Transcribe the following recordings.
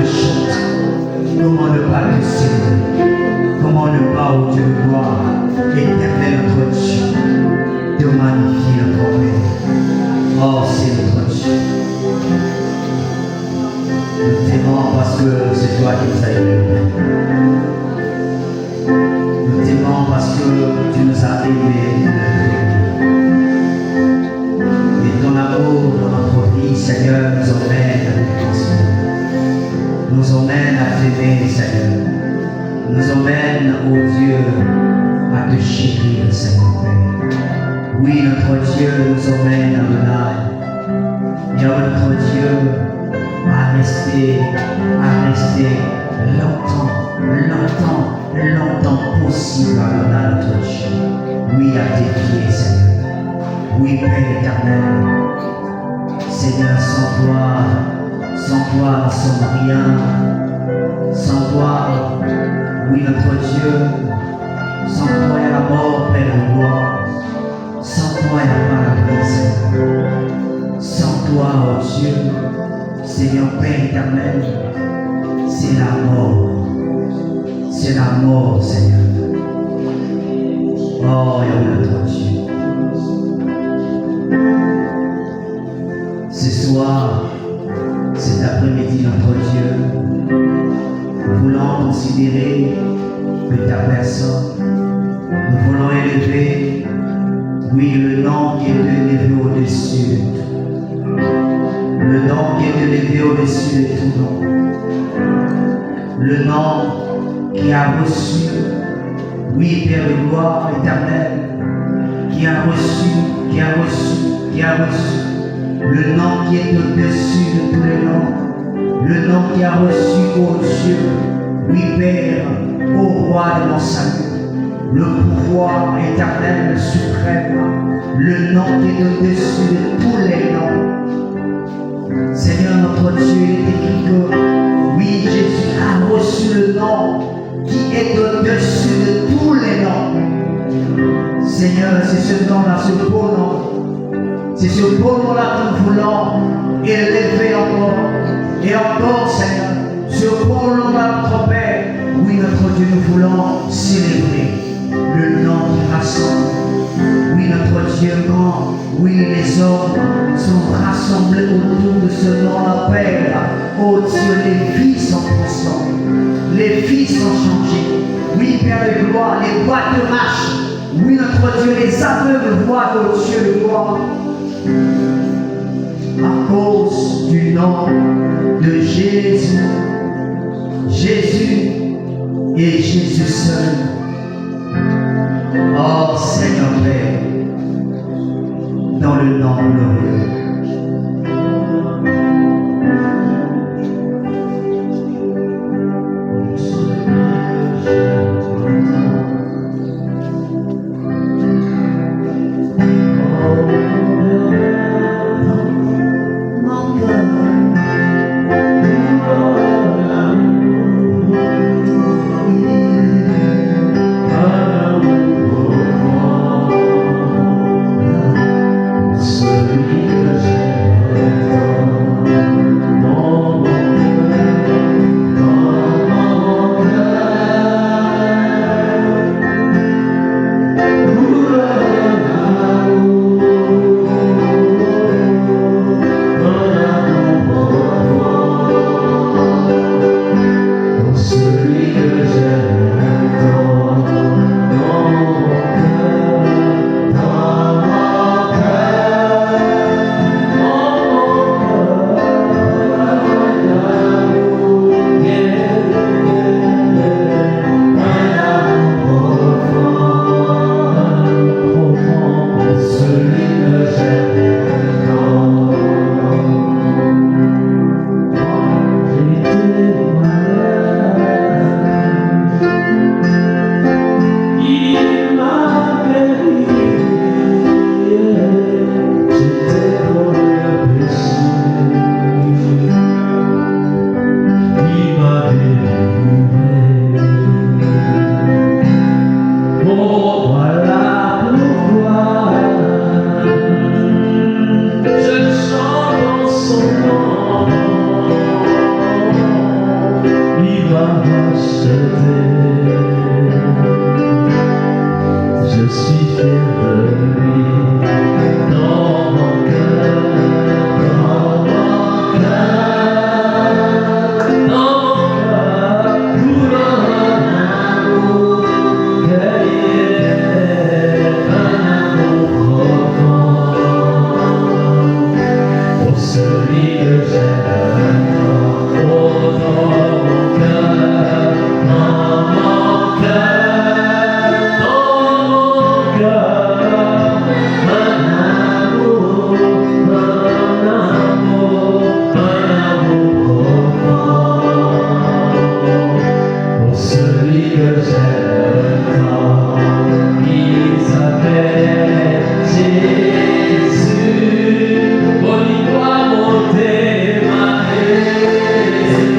te chanter? Comment ne pas te célébrer? Comment ne pas, ô Dieu de gloire, éternel notre Dieu, te magnifier notre Père? Oh, c'est notre Dieu. Nous t'aimons parce que c'est toi qui nous as aimés. Nous t'aimons parce que tu nous as aimés. Et ton amour dans notre vie, Seigneur, nous emmène à te nous emmène à t'aimer, Seigneur. Nous emmène, ô Dieu, à te chérir, Seigneur Père. Oui, notre Dieu nous emmène à l'honneur. Et à notre Dieu à rester longtemps possible à l'honneur, notre Dieu. Oui, à tes pieds, Seigneur. Oui, Père éternel. Seigneur, sans toi, nous sommes rien. Sans toi, oui, notre Dieu, sans toi, il y a la mort, Père de gloire. Sans toi, il n'y a pas la vie, Seigneur. Sans toi, oh Dieu, Seigneur Père éternel, c'est la mort. C'est la mort, Seigneur. Oh, il y a notre Dieu. Ce soir, cet après-midi, notre Dieu, nous voulons considérer que ta personne, nous voulons élever, oui, le nom qui est élevé au-dessus de tout. Le nom qui est élevé au-dessus de tout nom. Le nom qui a reçu, oui, Père de gloire éternelle, qui a reçu, le nom qui est au-dessus de tous les noms, le nom qui a reçu, ô Dieu, oui, Père, ô roi de mon salut, le pouvoir éternel, suprême, le nom qui est au-dessus de tous les noms. Seigneur notre Dieu, il est écrit que, oui, Jésus a reçu le nom qui est au-dessus de tous les noms. Seigneur, c'est ce nom-là, ce beau nom. C'est ce beau nom-là que nous voulons élever encore. Et encore, Seigneur, ce beau nom-là, notre Père, oui, notre Dieu, nous voulons célébrer le nom qui rassemble. Oui, notre Dieu, quand, oui, les hommes sont rassemblés autour de ce nom-là, Père, oh Dieu, les vies sont transformées, les vies sont changées. Oui, Père de gloire, les boîtes marchent. Oui, notre Dieu, les aveugles voient, oh Dieu de gloire. À cause du nom de Jésus, Jésus et Jésus seul. Oh Seigneur Père, dans le nom glorieux. m'as racheté. Je suis fier de lui. Dans mon cœur, dans mon cœur, coule un amour guerrier, un amour profond. Oh, celui que j'aime, oh, dans mon cœur, dans mon cœur, un amour profond. Pour celui que j'aime tant, il s'appelle Jésus. Oh, il doit monter ma Jésus.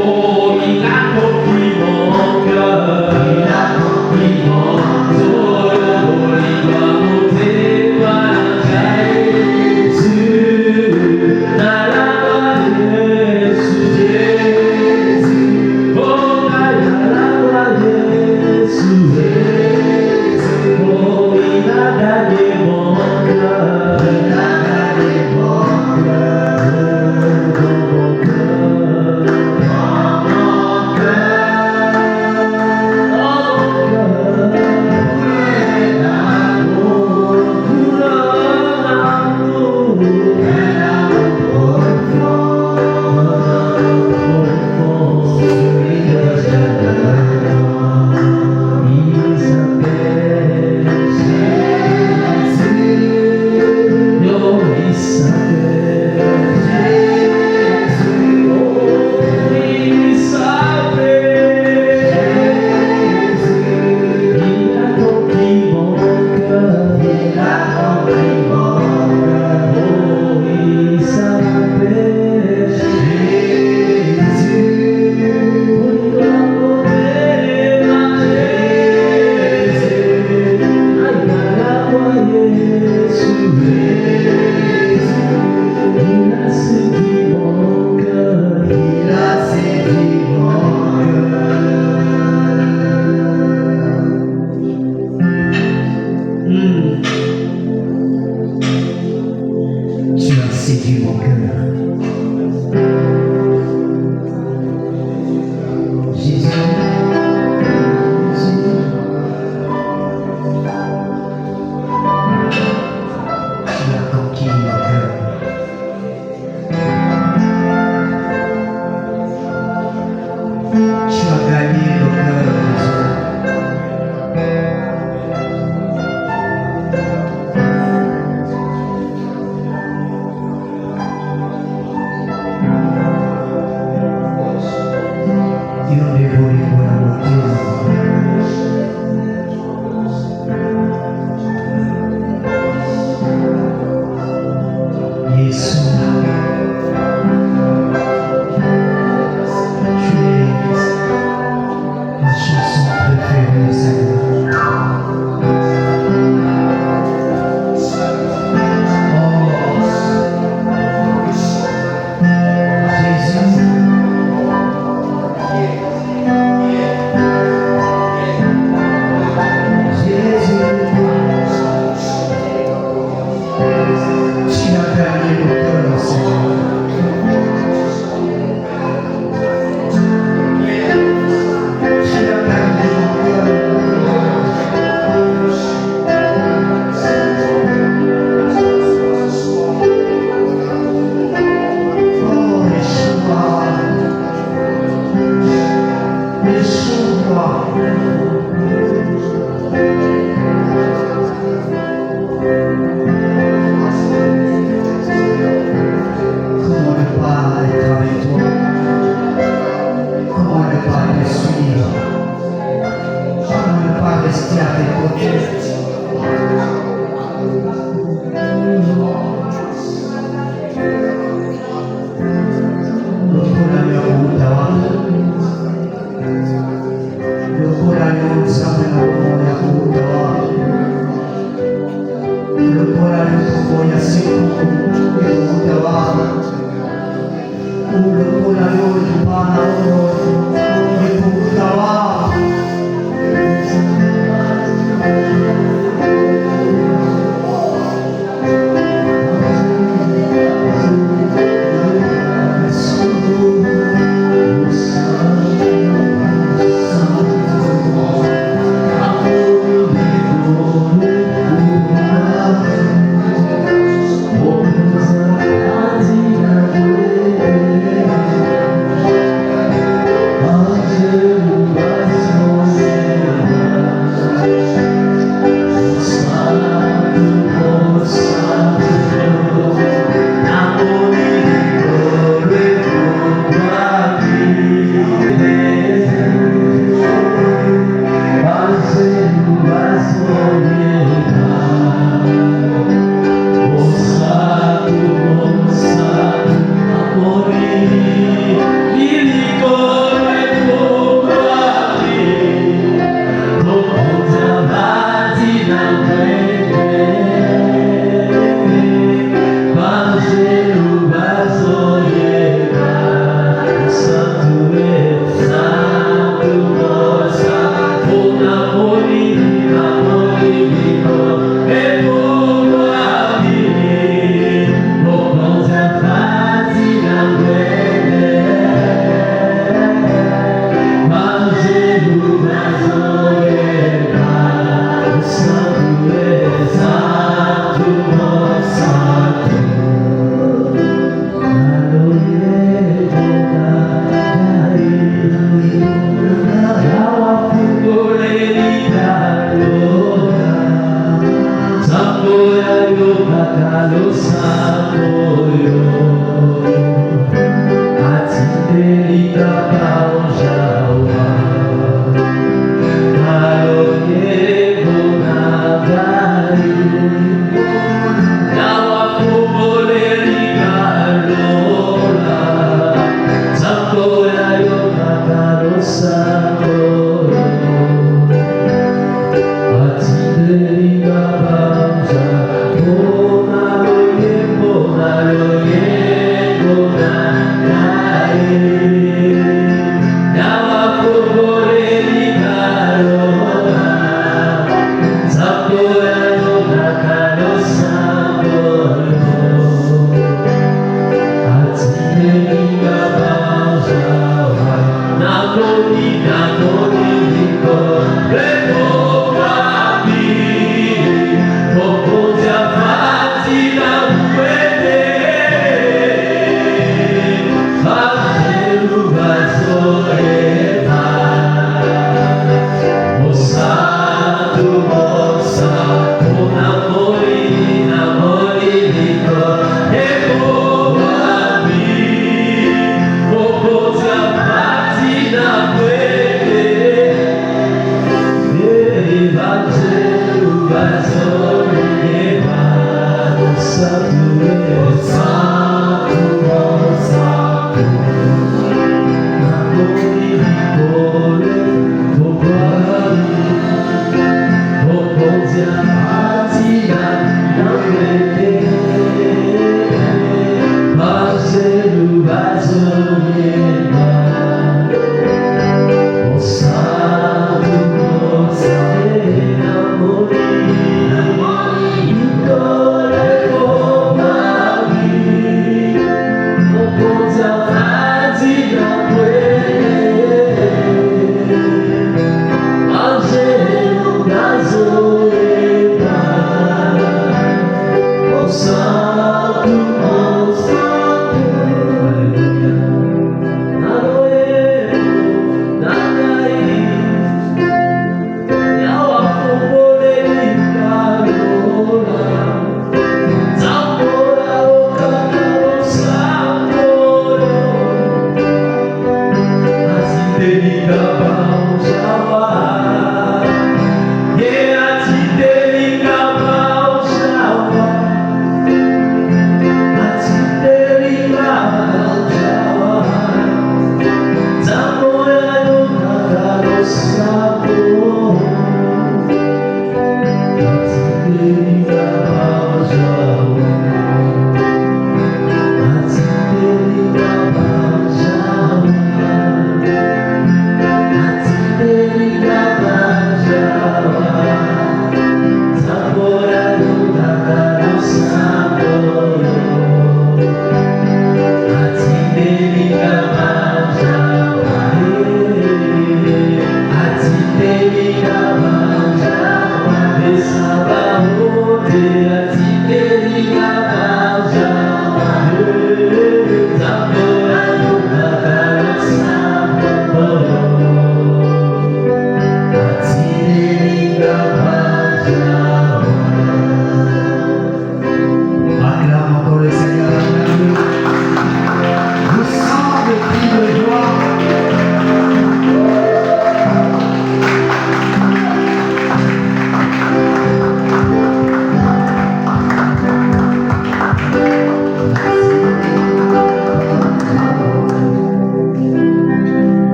Oh, il a compris mon cœur, il a compris mon cœur. Oh, il doit monter ma Jésus. Tu as séduit mon cœur. Jésus, tu as conquis mon cœur. Tu as gagné le cœur des hommes.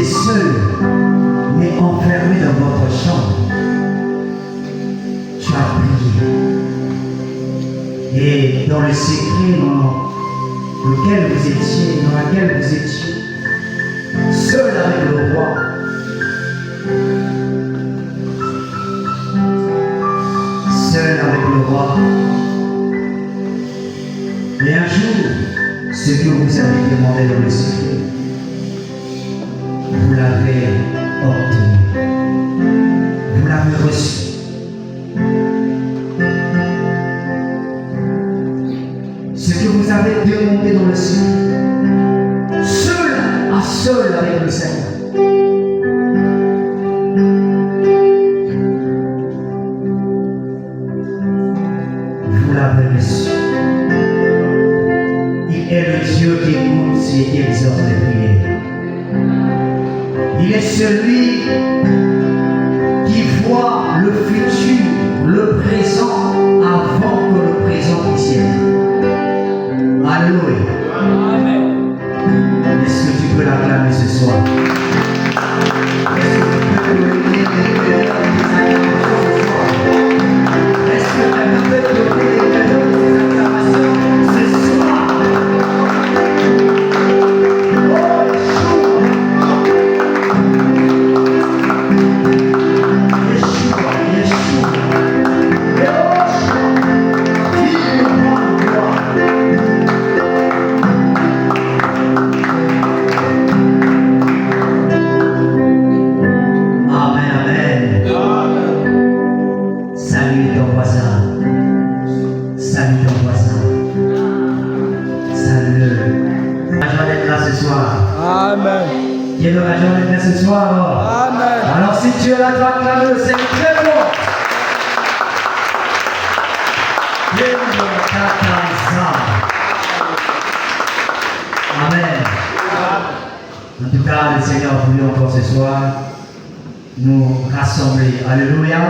étiez seul, mais enfermé dans votre chambre, tu as prié. Et dans le secret dans laquelle vous étiez, seul avec le roi, seul avec le roi. Et un jour, ce que vous avez demandé dans le secret, vous l'avez obtenu. Vous l'avez reçu. Ce que vous avez demandé dans le secret, seul à seul avec le Seigneur. Vous l'avez reçu. Il est le Dieu qui écoute et qui exauce les prières. Il est celui qui voit le futur, le présent, avant que le présent puisse être. Alléluia. Amen. Est-ce que tu peux l'acclamer ce soir? Est-ce que tu peux lui donner des cadeaux de ses acclamations ce soir? Est-ce que tu peux donner des cadeaux de ses acclamations ce soir? Qui est l'occasion d'être là ce soir. Amen. Alors si tu es là, tu acclames, c'est très bon. Amen. En tout cas, le Seigneur a voulu encore ce soir nous rassembler. Alléluia.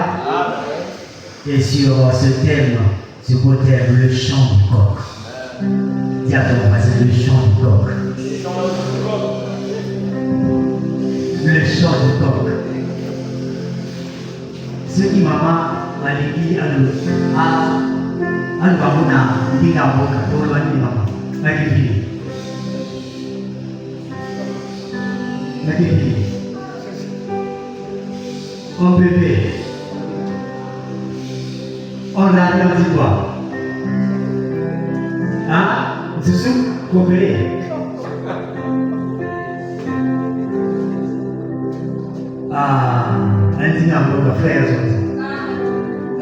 Et sur ce thème, ce beau thème, le chant du coq. Dis à ton voisin, le chant du coq. Le chant du coq. Ce qui m'a dit à un bébé, on l'a dit quoi? Hein? C'est ce qu'on fait. Un dinamo frère.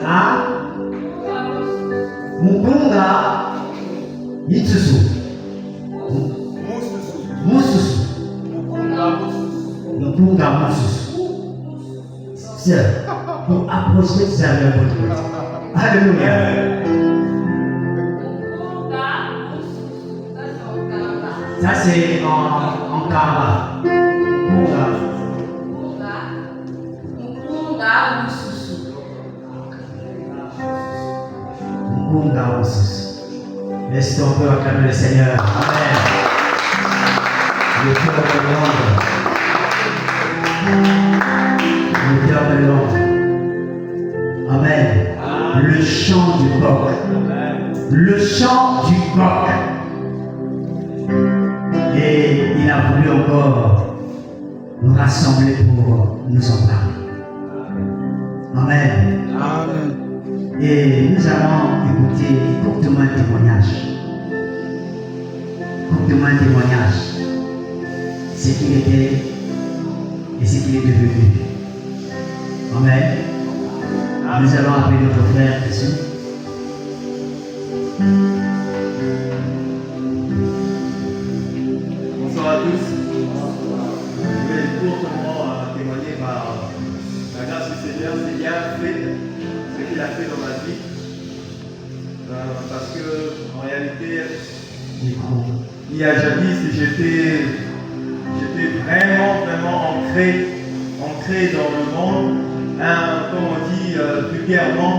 Ah? Mukunga Yitsusu. Mususu. Mukunga Mususu. C'est pour approcher ça de votre côté. Alléluia. Ça c'est en Kaba. Mukunga. Est-ce qu'on peut acclamer le Seigneur? Amen. Le cœur de l'ombre. Le cœur de l'ombre. Amen. Le chant du coq. Le chant du coq. Et il a voulu encore nous rassembler pour nous en parler. Amen. Amen. Et nous allons écouter courtement un témoignage. Courtement un témoignage. Ce qu'il était et ce qu'il est devenu. Amen. Nous allons appeler notre frère ici. Bonsoir à tous. Je vais courtement témoigner par la grâce du Seigneur. Seigneur fait ce qu'il a fait dans ma vie. Parce que en réalité, il y a jadis, j'étais vraiment ancré dans le monde, comme on dit vulgairement,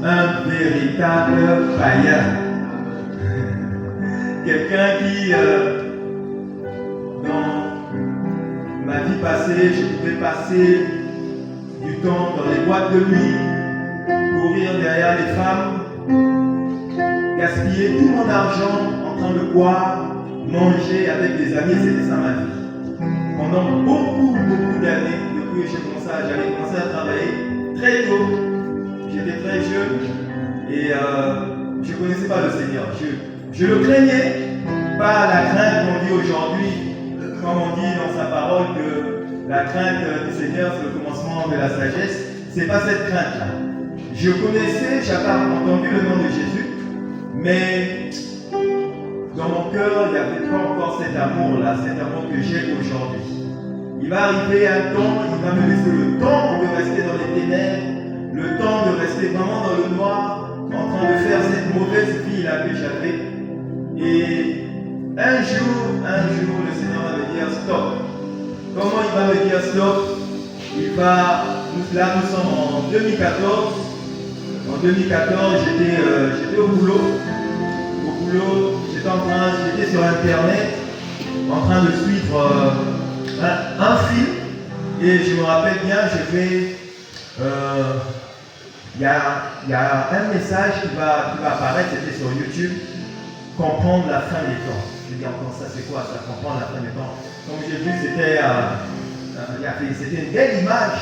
un véritable païen. Quelqu'un qui, dans ma ma vie passée, je pouvais passer du temps dans les boîtes de nuit, courir derrière les femmes, gaspiller tout mon argent en train de boire, manger avec des amis, c'était ça ma vie. Pendant beaucoup d'années, depuis que j'avais commencé à travailler très tôt, j'étais très jeune et je ne connaissais pas le Seigneur. Je le craignais, pas la crainte qu'on dit aujourd'hui, comme on dit dans sa parole que la crainte du Seigneur c'est le commencement de la sagesse. C'est pas cette crainte-là. Je connaissais, j'avais entendu le nom de Jésus, mais dans mon cœur, il n'y avait pas encore cet amour-là, cet amour que j'ai aujourd'hui. Il va arriver un temps, il va me laisser le temps de rester dans les ténèbres, le temps de rester vraiment dans le noir, en train de faire cette mauvaise vie-là que j'avais. Et un jour, le Seigneur va me dire stop. Comment il va me dire stop? Là nous sommes en 2014. En 2014, j'étais au boulot. J'étais sur Internet, en train de suivre un film. Et je me rappelle bien, il y a un message qui va apparaître, c'était sur YouTube, comprendre la fin des temps. Je dis encore ça, c'est quoi ça, comprendre la fin des temps? Comme j'ai vu, c'était une belle image.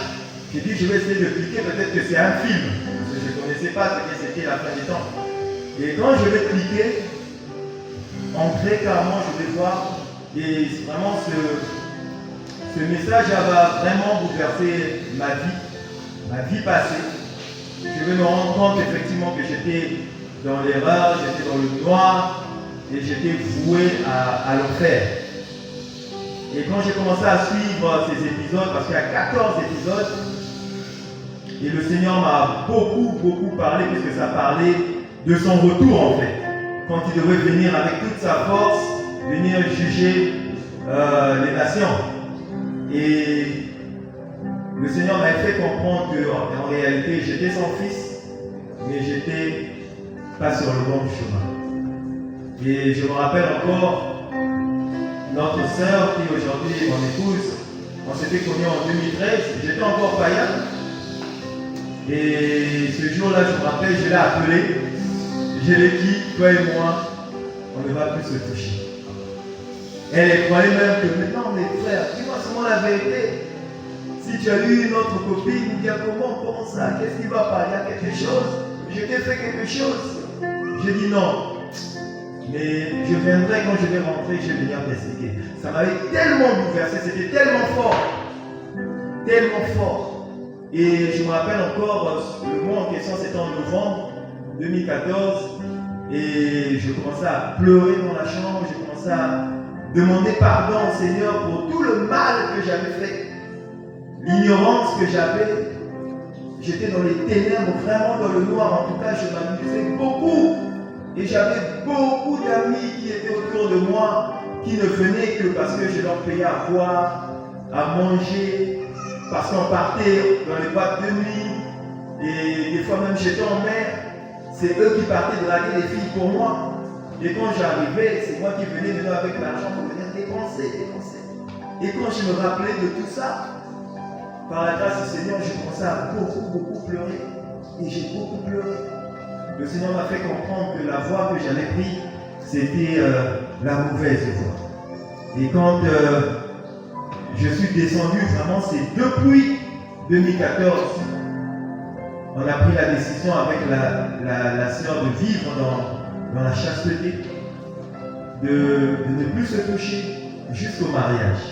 J'ai dit, je vais essayer de cliquer, peut-être que c'est un film. Parce que je ne connaissais pas ce que c'était la fin des temps. Et quand je vais cliquer, entrer carrément, je vais voir, et vraiment ce message va vraiment bouleverser ma vie passée. Je vais me rendre compte effectivement que j'étais dans l'erreur, j'étais dans le noir, et j'étais voué à l'enfer. Et quand j'ai commencé à suivre ces épisodes, parce qu'il y a 14 épisodes, et le Seigneur m'a beaucoup parlé, puisque ça parlait de son retour en fait. Quand il devait venir avec toute sa force, venir juger les nations. Et le Seigneur m'a fait comprendre qu'en réalité, j'étais son fils, mais j'étais pas sur le bon chemin. Et je me rappelle encore, notre sœur qui aujourd'hui est mon épouse, on s'était connus en 2013, j'étais encore païen. Et ce jour-là, je me rappelle, je l'ai appelé, je l'ai dit, toi et moi, on ne va plus se toucher. Elle croyait même que maintenant, mes frères, dis-moi seulement la vérité. Si tu as eu une autre copine, dis comment ça, qu'est-ce qui va pas? Il y a quelque chose, je t'ai fait quelque chose. Je dis non. Mais je viendrai quand je vais rentrer, je vais venir t'expliquer. Ça m'avait tellement bouleversé, c'était tellement fort. Tellement fort. Et je me rappelle encore, le mois en question, c'était en novembre 2014. Et je commençais à pleurer dans la chambre, je commençais à demander pardon au Seigneur pour tout le mal que j'avais fait. L'ignorance que j'avais. J'étais dans les ténèbres, vraiment dans le noir. En tout cas, je m'amusais beaucoup. Et j'avais beaucoup d'amis qui étaient autour de moi, qui ne venaient que parce que je leur payais à boire, à manger, parce qu'on partait dans les boîtes de nuit. Et des fois même j'étais en mer. C'est eux qui partaient draguer les filles pour moi. Et quand j'arrivais, c'est moi qui venais maintenant avec l'argent pour venir dépenser. Et quand je me rappelais de tout ça, par la grâce du Seigneur, je commençais à beaucoup pleurer. Et j'ai beaucoup pleuré. Le Seigneur m'a fait comprendre que la voie que j'avais prise, c'était la mauvaise voie. Et quand je suis descendu, vraiment, c'est depuis 2014, on a pris la décision avec la sœur de vivre dans la chasteté, de ne plus se toucher jusqu'au mariage.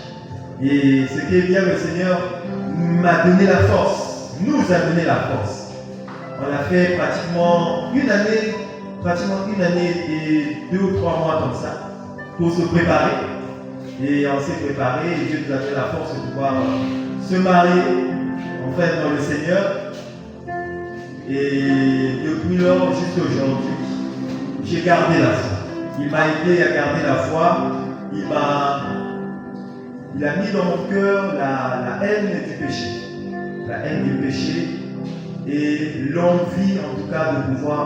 Et ce qui est bien, le Seigneur m'a donné la force, nous a donné la force. On a fait pratiquement une année et 2 ou 3 mois comme ça, pour se préparer. Et on s'est préparé et Dieu nous a donné la force de pouvoir se marier, en fait, dans le Seigneur. Et depuis lors jusqu'à aujourd'hui, j'ai gardé la foi. Il m'a aidé à garder la foi. Il a mis dans mon cœur la haine du péché. La haine du péché et l'envie en tout cas de pouvoir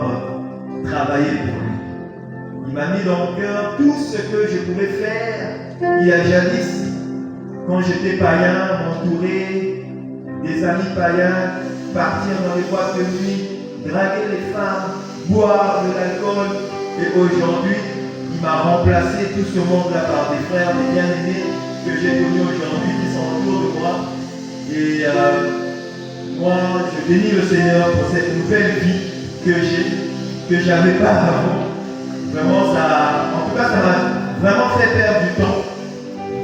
travailler pour lui. Il m'a mis dans mon cœur tout ce que je pouvais faire il y a jadis quand j'étais païen, m'entourer des amis païens, partir dans les boîtes de nuit, draguer les femmes, boire de l'alcool. Et aujourd'hui, il m'a remplacé tout ce monde-là par des frères, des bien-aimés que j'ai connus aujourd'hui qui sont autour de moi. Et moi, je bénis le Seigneur pour cette nouvelle vie que j'ai, que je n'avais pas avant. Vraiment, en tout cas, ça m'a vraiment fait perdre du temps,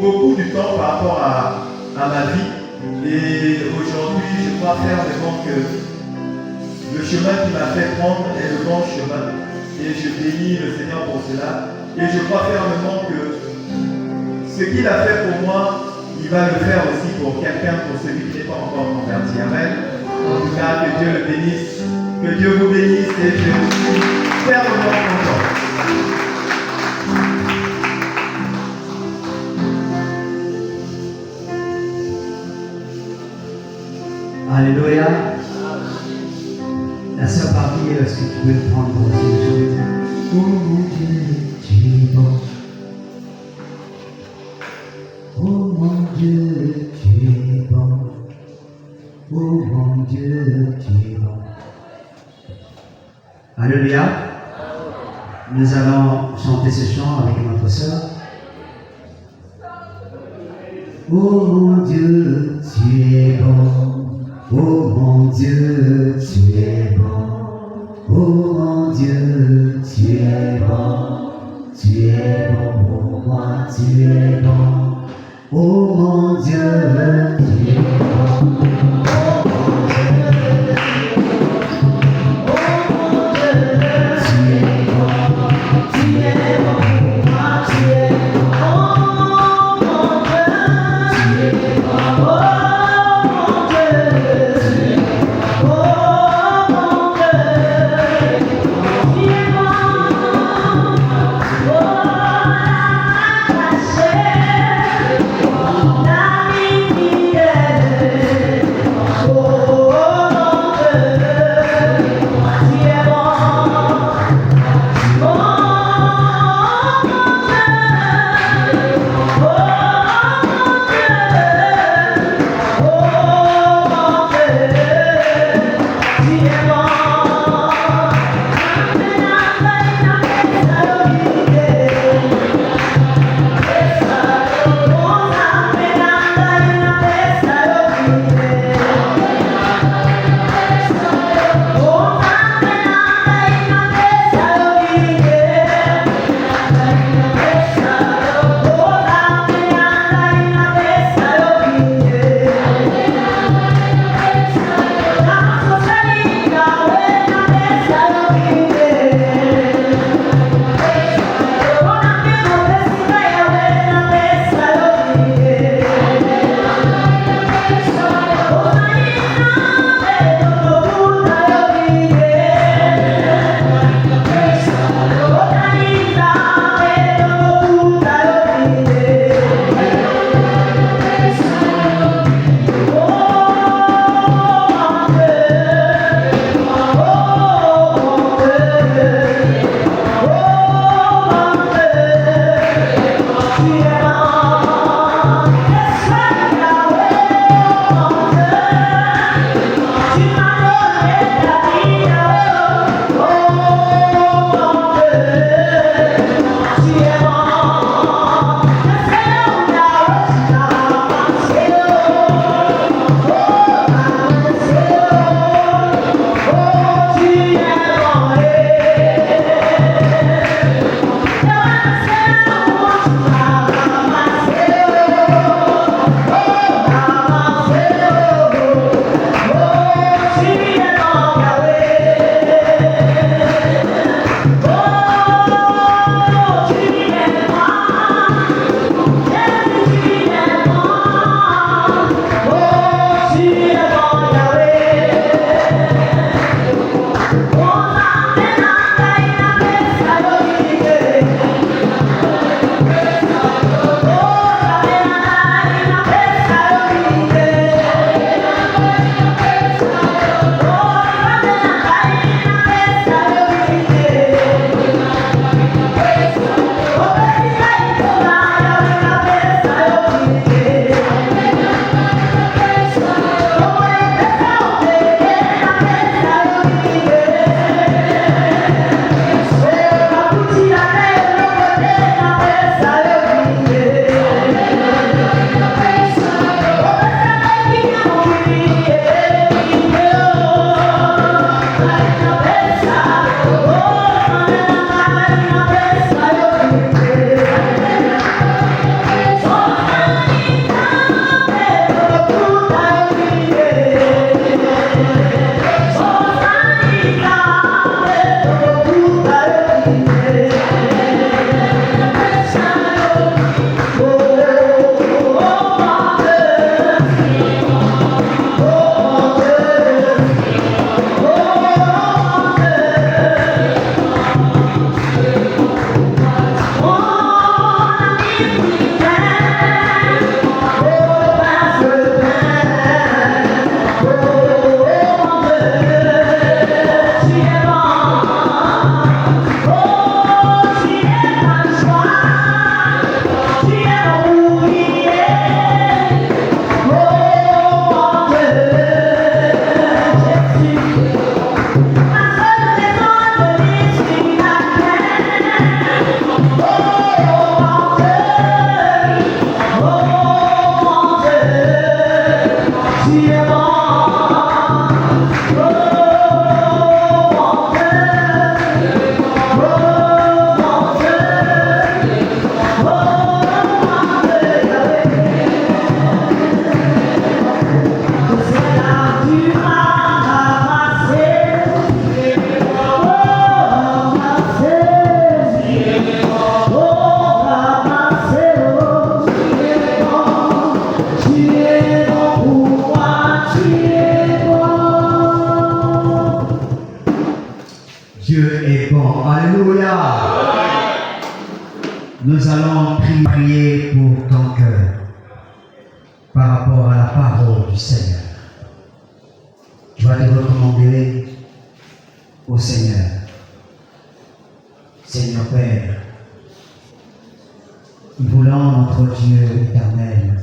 beaucoup de temps par rapport à ma vie. Et aujourd'hui, je crois fermement que le chemin qu'il m'a fait prendre est le bon chemin. Et je bénis le Seigneur pour cela. Et je crois fermement que ce qu'il a fait pour moi, il va le faire aussi pour quelqu'un, pour celui qui n'est pas encore converti. Amen. En tout cas, que Dieu le bénisse. Que Dieu vous bénisse et je suis fermement content. Alléluia. La sœur Barbie, est-ce que tu peux le prendre pour aussi chanter? Oh mon Dieu, tu es bon. Oh mon Dieu, tu es bon. Oh mon Dieu, tu es bon. Alléluia. Nous allons chanter ce chant avec notre sœur. Oh mon Dieu, tu es bon. Oh mon Dieu, tu es bon. Oh mon Dieu, tu es bon. Tu es bon pour moi, tu es bon. Oh mon Dieu, tu es bon. Oh mon Dieu, tu es bon. Tu es bon pour moi, tu es bon. Oh mon Dieu, tu es bon. du Seigneur. Tu vas te recommander au Seigneur. Seigneur Père, nous voulons notre Dieu éternel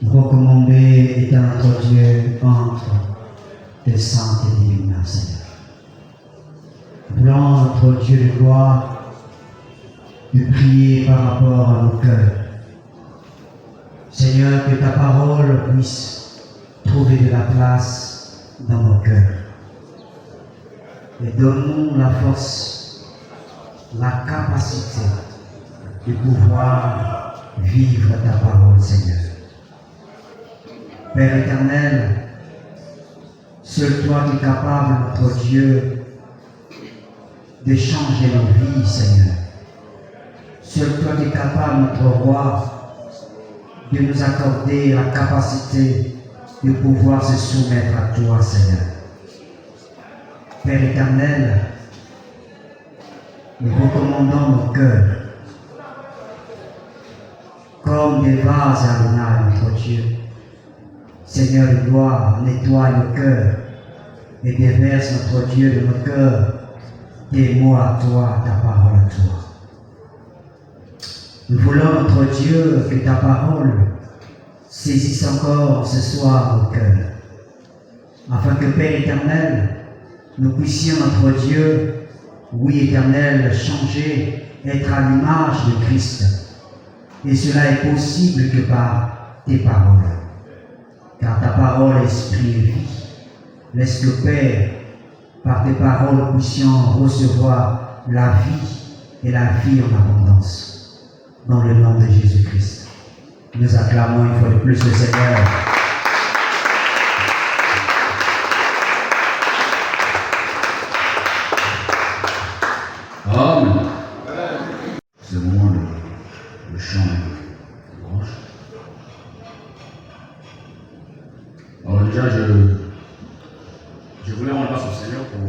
nous recommander, étant notre Dieu, entre tes saintes et divines mains, Seigneur. Nous voulons notre Dieu de gloire de prier par rapport à nos cœurs. Seigneur, que ta parole puisse trouver de la place dans nos cœurs. Et donne-nous la force, la capacité de pouvoir vivre ta parole, Seigneur. Père éternel, seul toi qui es capable, notre Dieu, de changer nos vies, Seigneur. Seul toi qui es capable, notre roi, de nous accorder la capacité de pouvoir se soumettre à toi, Seigneur. Père éternel, nous recommandons nos cœurs comme des vases à l'honneur, notre Dieu. Seigneur de gloire, nettoie nos cœurs et déverse, notre Dieu, de nos cœurs tes mots à toi, ta parole à toi. Nous voulons, notre Dieu, que ta parole saisisse encore ce soir nos cœurs, afin que, Père éternel, nous puissions, notre Dieu, oui éternel, changer, être à l'image de Christ. Et cela est possible que par tes paroles. Car ta parole est esprit et vie. Laisse que, Père, par tes paroles, nous puissions recevoir la vie et la vie en abondance. Dans le nom de Jésus-Christ. Nous acclamons une fois de plus le Seigneur. Amen. C'est le moment de chant de louange. Alors déjà, je voulais rendre grâce au Seigneur pour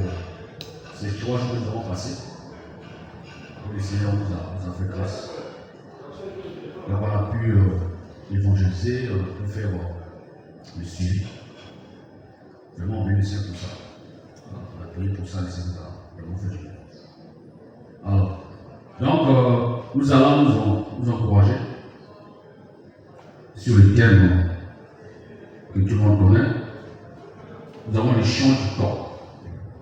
ces 3 jours que nous avons passés. Le Seigneur nous a fait grâce. D'avoir pu évangéliser, pu faire le suivi. Vraiment bénissez pour ça. On a prié pour ça, le Seigneur a vraiment fait du bien. Alors, donc, nous allons nous encourager sur le thème que tout le monde connaît. Nous avons les chants du corps.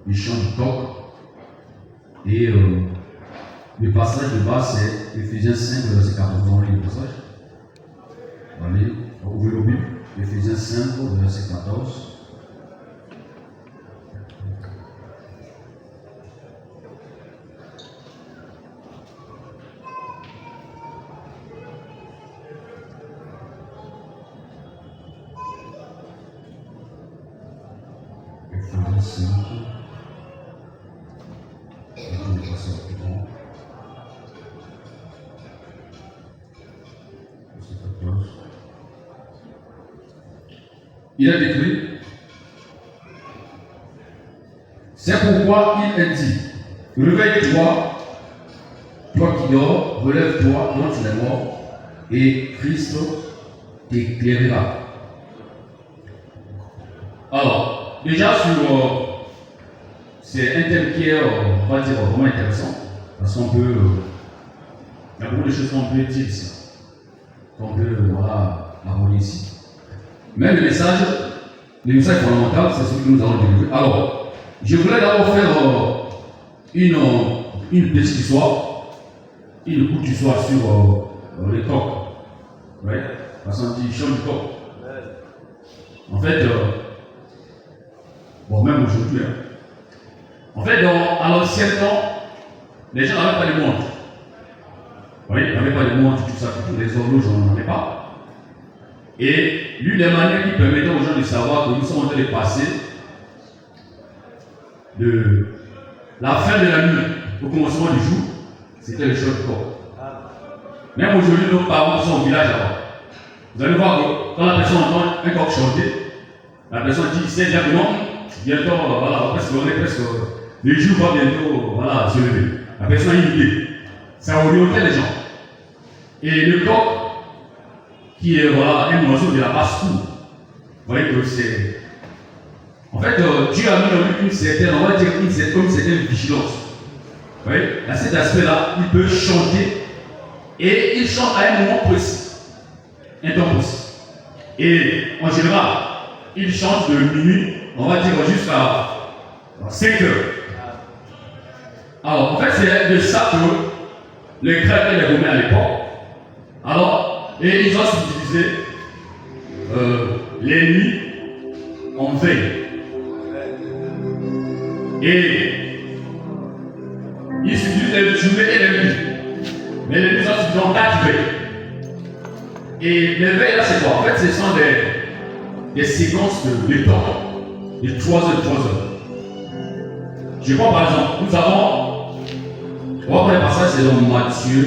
Les chants du corps. Et le passage de base, c'est Éphésiens 5, verset 14. Vous avez le passage. Allez, ouvrez le Bible. Éphésiens 5, verset 14. Éphésiens 5. Il est écrit, c'est pourquoi il est dit, réveille-toi, toi qui dors, relève-toi, dont tu es mort, et Christ t'éclairera. Alors, déjà c'est un thème qui est, on va dire, vraiment intéressant, parce qu'on peut, il y a beaucoup de choses qu'on peut dire ici, qu'on peut, aborder ici. Mais le message fondamental, c'est ce que nous allons développer. Alors, je voulais d'abord faire une petite histoire, une courte histoire sur les coqs. Ouais, parce qu'on dit chant du coq. En fait, même aujourd'hui, en fait, à l'ancien temps, les gens n'avaient pas de montres. Oui, ils n'avaient pas de montres, tout ça, toutes les horloges, on n'en avait pas. Et l'une des manières qui permettait aux gens de savoir que nous sommes en train de passer de la fin de la nuit au commencement du jour, c'était le chant du coq. Même aujourd'hui, nos parents sont au village là-bas. Vous allez voir que quand la personne entend un coq chanter, la personne dit c'est exactement, bientôt, on est presque, le jour va bientôt se lever. La personne a une idée. Ça orientait les gens. Et le coq, qui est voilà, un oiseau de la basse-cour. Vous voyez que c'est. En fait, Dieu a mis en lui une certaine, on va dire une certaine vigilance. Vous voyez, à cet aspect-là, il peut chanter et il chante à un moment précis, un temps précis. Et en général, il chante de minuit, on va dire jusqu'à 5 heures. Alors, en fait, c'est de ça que les Grecs et les Romains à l'époque, alors, et ils ont utilisé les nuits en veille. Et ils utilisent les journées et les nuits. Mais les nuits sont dans 4 veilles. Et les veilles là, c'est quoi? En fait, ce sont des séquences de temps, de 3 heures, 3 heures. Je prends par exemple, nous avons. On va prendre le passage, c'est dans Matthieu,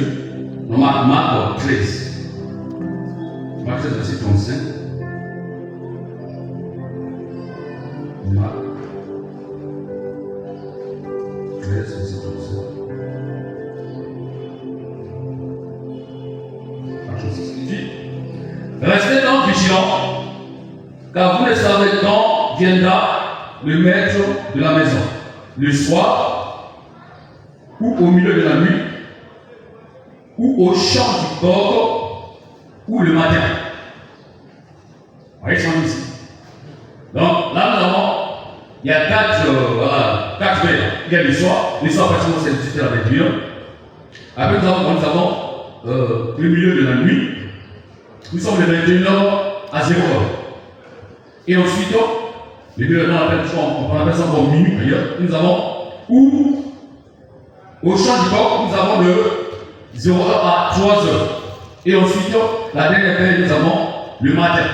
dans Marc 13. Marc 13, verset 35. Marc 13, verset 35. Marc 13, il dit restez donc vigilants, car vous ne savez quand viendra le maître de la maison, le soir, ou au milieu de la nuit, ou au chant du coq, ou le matin. Vous voyez, ils sont ici. Donc là, nous avons, il y a 4 veilles. Il y a le soir pratiquement c'est 18h à 21h. Après, nous avons le milieu de la nuit. Nous sommes le 21h à 0h. Et ensuite, le milieu de la nuit, on appelle ça comme minuit d'ailleurs. Nous avons ou au chant du coq, nous avons de 0h à 3h. Et ensuite, la dernière veille, nous avons le matin.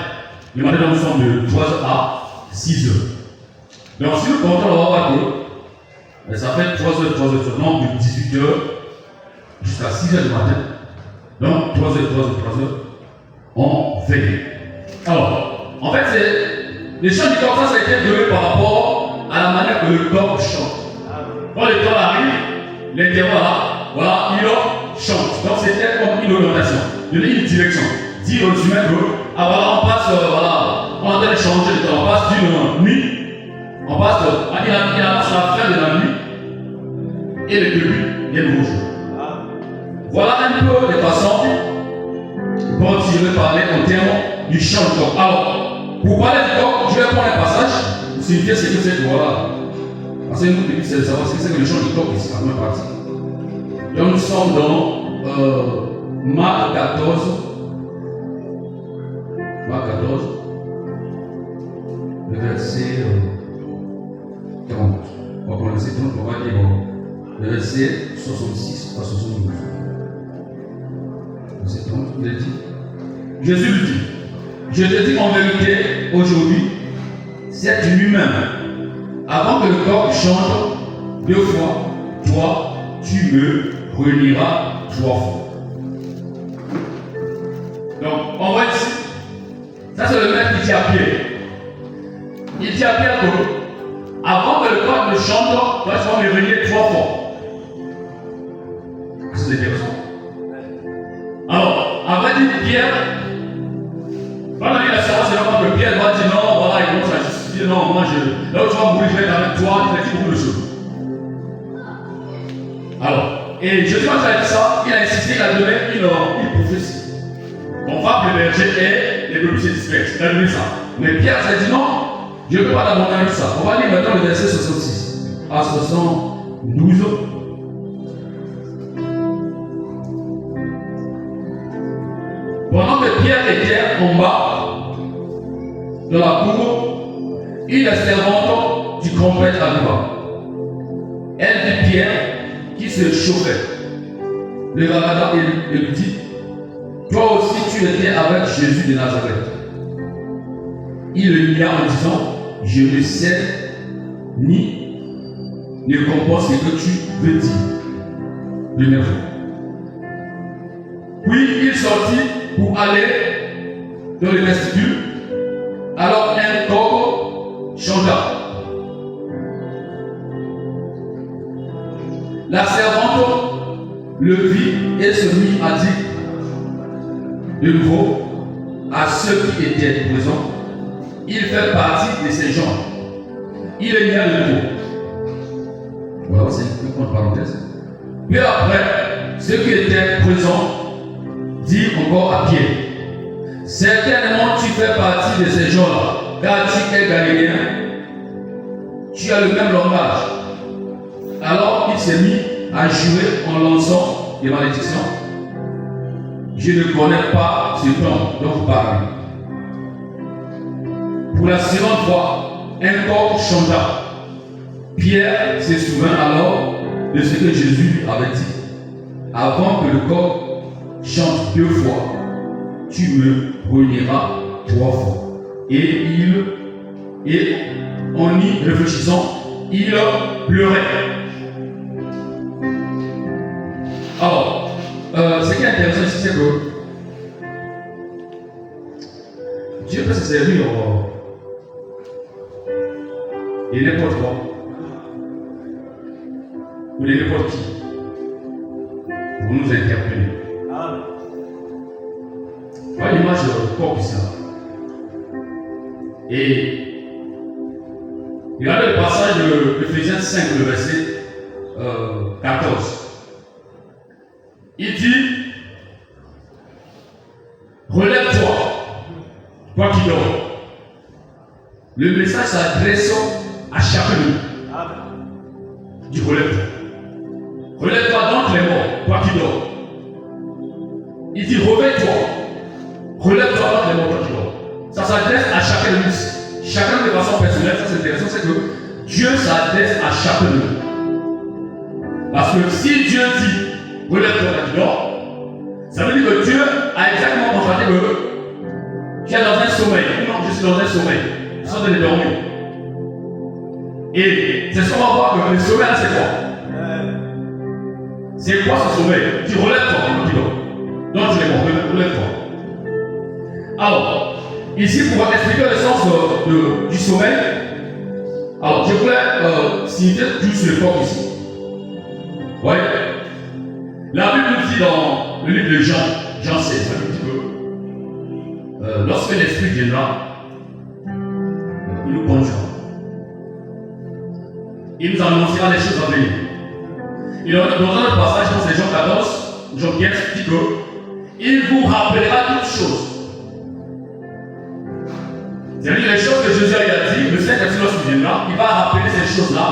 Le matin, nous sommes de 3h à 6h. Donc, si nous comptons, on va voir que ça fait 3h, donc de 18h jusqu'à 6h du matin. Donc, 3h, on veille. Alors, en fait, les chants du coq, ça a été donné par rapport à la manière que le coq chante. Quand le temps arrive, l'intervalle là, voilà, il chante. Donc c'était comme une orientation, donner une direction. Dire aux humains que, voilà, on passe, on est en train de changer le temps, on passe d'une nuit, on passe, il avance la fin de la nuit et le début des nouveaux jours. Voilà un peu les façons dont il veut parler en termes du chant du coq. Alors, pour parler du coq, je vais prendre un passage pour signifier ce que c'est que voilà. Parce que nous, c'est de savoir ce que c'est que le chant du coq ici, la première partie. Donc nous sommes dans Marc 14. Marc 14, le verset 30. On va commencer 30, on va dire le verset 66 à 72. Verset 30, il dit Jésus lui dit je te dis en vérité, aujourd'hui, cette nuit même, avant que le coq chante 2 fois, toi, tu me renieras 3 fois. Donc, on voit ici, ça c'est le maître qui dit à Pierre. Il dit à Pierre que, avant que le coq ne chante, toi, tu vas me renier 3 fois. C'est intéressant. Alors, avant de dire Pierre, pendant la séance, c'est vraiment que Pierre va dire non, voilà, il commence à justifier, non, moi je. Là où tu vas mourir, je vais être avec toi, il a dit beaucoup de choses. Alors, et Jésus, quand il a dit ça, il a insisté, il a donné une prophétie. On va que le berger et les brebis se dispersent. Il a donné ça. Mais Pierre s'est dit non, je ne peux pas t'abandonner ça. On va lire maintenant le verset 66 à 72. Pendant que Pierre était en bas de la cour, une servante du complexe arriva. Elle vit Pierre qui se chauffait. Le regarda et lui dit toi aussi tu étais avec Jésus de Nazareth. Il le nia en disant je ne sais ni ne comprends ce que tu veux dire. De merveille. Puis il sortit pour aller dans le vestibule. Alors un coq chanta. La servante le vit et se mit à dire de nouveau à ceux qui étaient présents, il fait partie de ces gens. Il est né à nouveau. Voilà, c'est une grande parenthèse. Puis après, ceux qui étaient présents disent encore à Pierre, certainement tu fais partie de ces gens-là, car tu es galiléen, tu as le même langage. Alors il s'est mis à jouer en lançant des malédictions. Je ne connais pas ce temps dont vous parlez. Pour la seconde fois, un corps chanta. Pierre se souvint alors de ce que Jésus avait dit. Avant que le corps chante 2 fois, tu me renieras 3 fois. Et en y réfléchissant, il pleurait. Alors, ce qui est intéressant ici, c'est que Dieu peut se servir de n'importe quoi, ou de n'importe qui, pour nous interpeller. Voilà l'image de corps ici. Et regardez le passage de Ephésiens 5, le verset 14. Il dit, relève-toi, toi qui dors. Le message s'adresse à chacun de nous. Il dit, relève-toi. Relève-toi d'entre les morts, toi qui dors. Il dit, réveille-toi. Relève-toi d'entre les morts, toi qui dors. Ça s'adresse à chacun de nous. Chacun de façon personnelle, ça c'est intéressant, c'est que Dieu s'adresse à chacun de nous. Parce que si Dieu dit, relève-toi qui dort, ça veut dire que Dieu a exactement constaté que tu es dans un sommeil. Non, je suis dans un sommeil. Je suis en train de dormir. Et c'est ce qu'on va voir que le sommeil là, c'est quoi? C'est quoi ce sommeil? Tu relèves-toi qui dort. Donc tu es mort, relève-toi. Alors, ici pour expliquer le sens du sommeil, alors je voulais signifier juste le corps ici. Ouais. La Bible nous dit dans le livre de Jean 16, ça nous dit que lorsque l'Esprit viendra, il nous conduira. Il nous annoncera les choses à venir. Et dans un autre passage, dans Jean 14, Jean 15 dit que il vous rappellera toutes choses. C'est-à-dire les choses que Jésus a dit, le Saint-Esprit lorsqu'il viendra, il va rappeler ces choses-là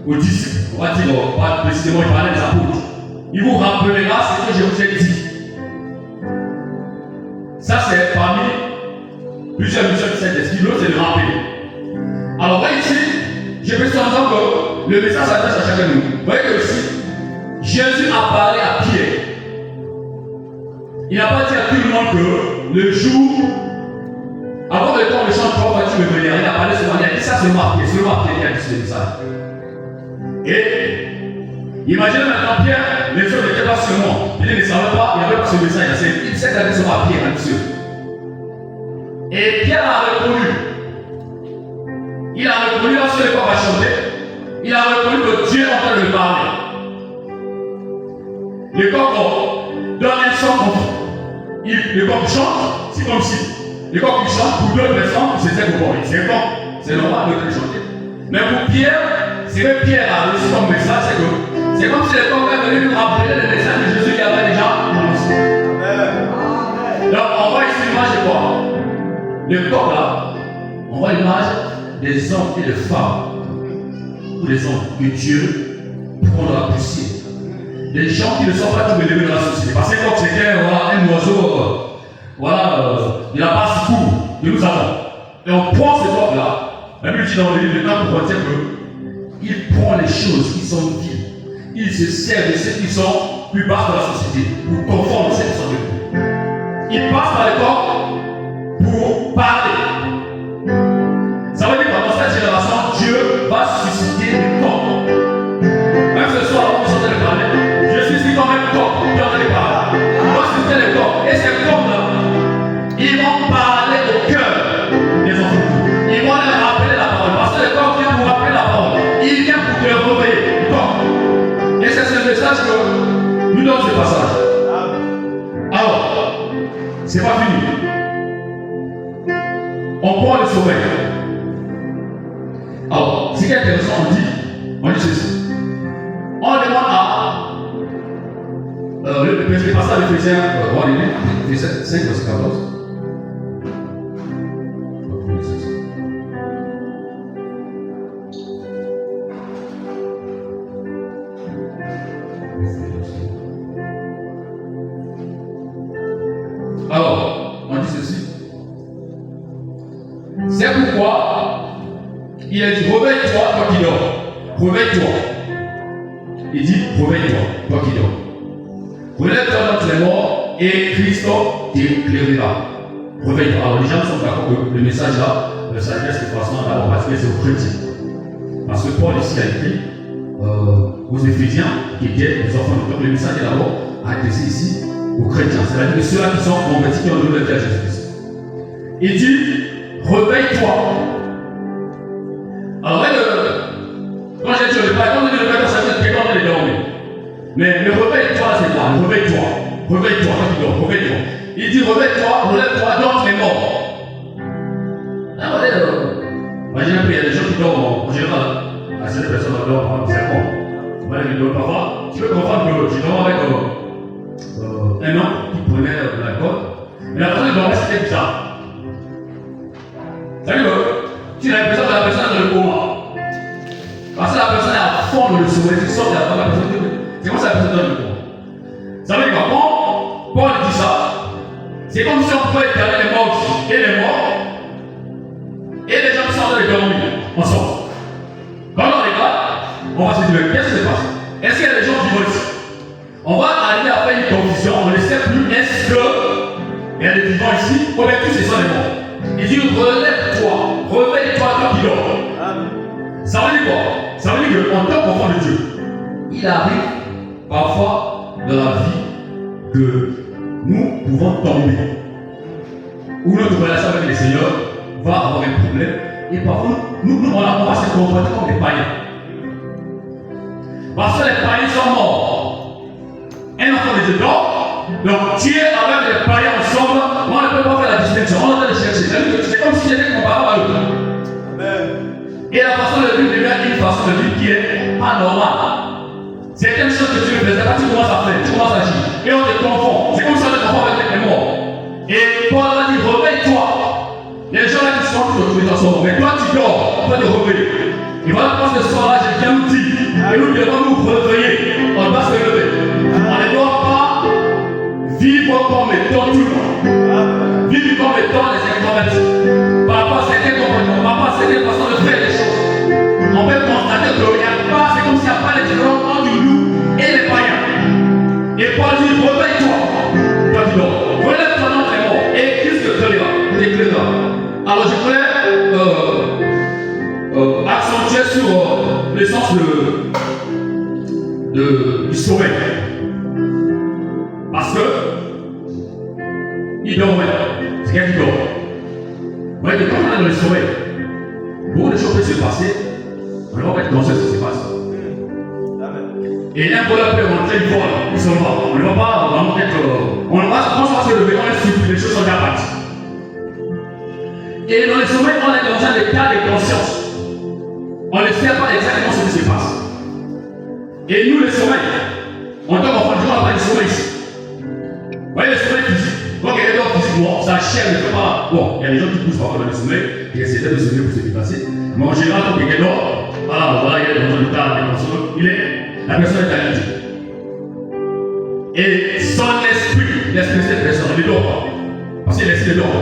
aux disciples. On va dire, pas précisément, il parlait des apôtres. Il vous rappellera ce que je vous ai dit. Ça, c'est parmi plusieurs missions du Saint-Esprit. L'autre, c'est de rappeler. Alors, voyez ici, je peux entendre que le message s'adresse à chacun de nous. Vous voyez que ici, Jésus a parlé à Pierre. Il n'a pas dit à tout le monde que le jour, avant que le temps de chante 3 fois, tu me venais. Il a parlé seulement, il a dit ça seulement à Pierre. Seulement à Pierre qui a dit ce message. Et imaginez maintenant Pierre, les autres n'étaient pas seulement. Il ne savait pas, il n'y avait pas ce message. Il s'est allé seulement à Pierre, un monsieur. Et Pierre a répondu. Il a répondu lorsque le corps va chanter. Il a répondu que Dieu est en train de le parler. Le corps donne un son contre. Le corps chante, c'est comme si. Le corps qui chante, pour d'autres personnes, c'était pour lui. C'est normal de chanter. Mais pour Pierre, c'est que Pierre a reçu son message, c'est comme si le corps est venu nous rappeler le message que Jésus lui avait déjà annoncé. Donc on voit ici l'image de quoi? Le corps là, on voit l'image des hommes et des femmes, ou des hommes que Dieu prendra poussière. Des gens qui ne sont pas tous élevés dans la société. Parce que comme c'était un oiseau, il n'a pas si court que nous avons. Et on prend ce corps là. La Bible dit dans le livre de 1 pour dire qu'il prend les choses qui sont viles. Il se sert de ceux qui sont plus bas de la société pour confondre ceux qui sont de nous. Il passe par le corps pour parler. Ça veut dire que dans cette génération, Dieu va susciter des corps. Même ce soir, on est en train de parler. Je suscite comme un corps qui est en train de parler. Il va susciter les corps. Et ces corps-là, ils vont parler au cœur des enfants. Ils vont leur rappeler la parole. Parce que le corps vient pour rappeler la parole. Il vient pour te réveiller. Le corps. Et c'est ce message que nous donne ce passage. Alors, c'est pas fini. continue. On prend le sommeil. Alors, ce qui est intéressant, on dit ceci. On demande à le passage d'Éphésiens, on va lire Éphésiens 5, verset 14. Alors, on dit ceci. C'est pourquoi il a dit réveille-toi, toi qui dors. Réveille-toi. Il dit réveille-toi, toi qui dors. Relève-toi dans les morts et Christ t'éclairera. Réveille-toi. Alors, les gens sont d'accord que le message là, ça laisse de façon d'abord parce que c'est aux chrétiens. Parce que Paul ici a écrit aux Éphésiens qui étaient les enfants. Donc, le message est d'abord adressé ici aux chrétiens. C'est-à-dire que ceux-là qui sont convertis, qui ont donné leur vie à Jésus-Christ. Il dit réveille-toi. Alors, quand j'ai dit réveille-toi, ça veut dire que quand on est dormi. Mais le réveille-toi, c'est là. Réveille-toi. Réveille-toi, quand tu dors. Réveille-toi. Il dit réveille-toi, relève-toi, dors les morts. Imaginez qu'il y a des gens qui dorment en général. Assez de personnes qui dorment pendant 5 ans. Ils dorment parfois. Tu peux comprendre que je dors avec un homme qui prenait de l'alcool. Mais la façon de dormir, c'était bizarre. C'est-à-dire que tu as l'impression que la personne est dans le coma. Parce que la personne est à fond dans le sommeil, tu sors de la personne. C'est comme ça la personne est dans le coma. Ça veut dire que quand Paul dit ça, c'est comme si on pouvait garder les morts et les morts et les gens qui sont en train de dormir ensemble. Quand on regarde, on va se dire qu'est-ce qui se passe? Est-ce qu'il y a des gens vivants ici? On va arriver à faire une confusion, on ne sait plus est-ce qu'il y a des vivants ici ou bien tous ces sont les morts. Il dit relève-toi, réveille-toi toi qui dors. Ça veut dire quoi? Ça veut dire qu'en tant qu'enfant de Dieu, il arrive parfois dans la vie que nous pouvons tomber. Ou notre relation avec le Seigneur va avoir un problème. Et parfois, nous on va se comporter comme des païens. Parce que les païens sont morts. Un enfant de Dieu dort. Donc tu es avec les païens ensemble. On ne peut pas faire la distinction. On doit les chercher. C'est comme si c'était comparable à eux. Amen. Et la façon de vivre devient une façon de vivre qui est pas normale. C'est quelque chose que tu ne faisais pas, tu commences à faire, tu commences à agir. Et on te confond. C'est comme ça qu'on te confond avec les morts. Et Paul a dit réveille-toi. Les gens là qui sont tous les ensemble. Mais toi tu dors, on va te réveiller. Et voilà pourquoi ce soir-là, j'ai bien nous dit. Et nous devons nous réveiller. On va se lever. On ne doit pas vivre comme étant tout le monde. Vivre comme étant les introvertis. Par rapport à certains comportements, par rapport à certaines façons de faire les choses. On peut constater qu'il n'y a pas, c'est comme s'il n'y a pas de différence entre nous et les païens. Et Paul dit réveille-toi. Toi tu dors. Relève-toi dans les morts. Et Christ te t'éclairera. Alors je voulais accentuer sur le sens du sommeil. Parce que il dormait. C'est quelqu'un qui dort. Vous voyez que quand on est dans le sommeil, beaucoup de choses peuvent se passer. On ne va pas être conscient de ce qui se passe. Et un voleur peut rentrer, il vole, il s'en va. On ne va pas vraiment être. On va se lever, on est surpris, les choses sont déjà parties. Et dans le sommeil, on est dans un état de conscience. On ne sait pas exactement ce qui se passe. Et nous, le sommeil, en tant qu'enfant, je vois pas le sommeil ici. Vous voyez le sommeil physique. Donc, il y a des gens physiquement, sa chair ne fait pas. Bon, il y a des gens qui poussent parfois dans le sommeil, qui essaient de se lever pour se déplacer. Mais en général, quand quelqu'un dort, voilà, il est dans un état de conscience, la personne est allée. Et son esprit, l'esprit de cette personne, il ne dort pas. Parce que l'esprit dort.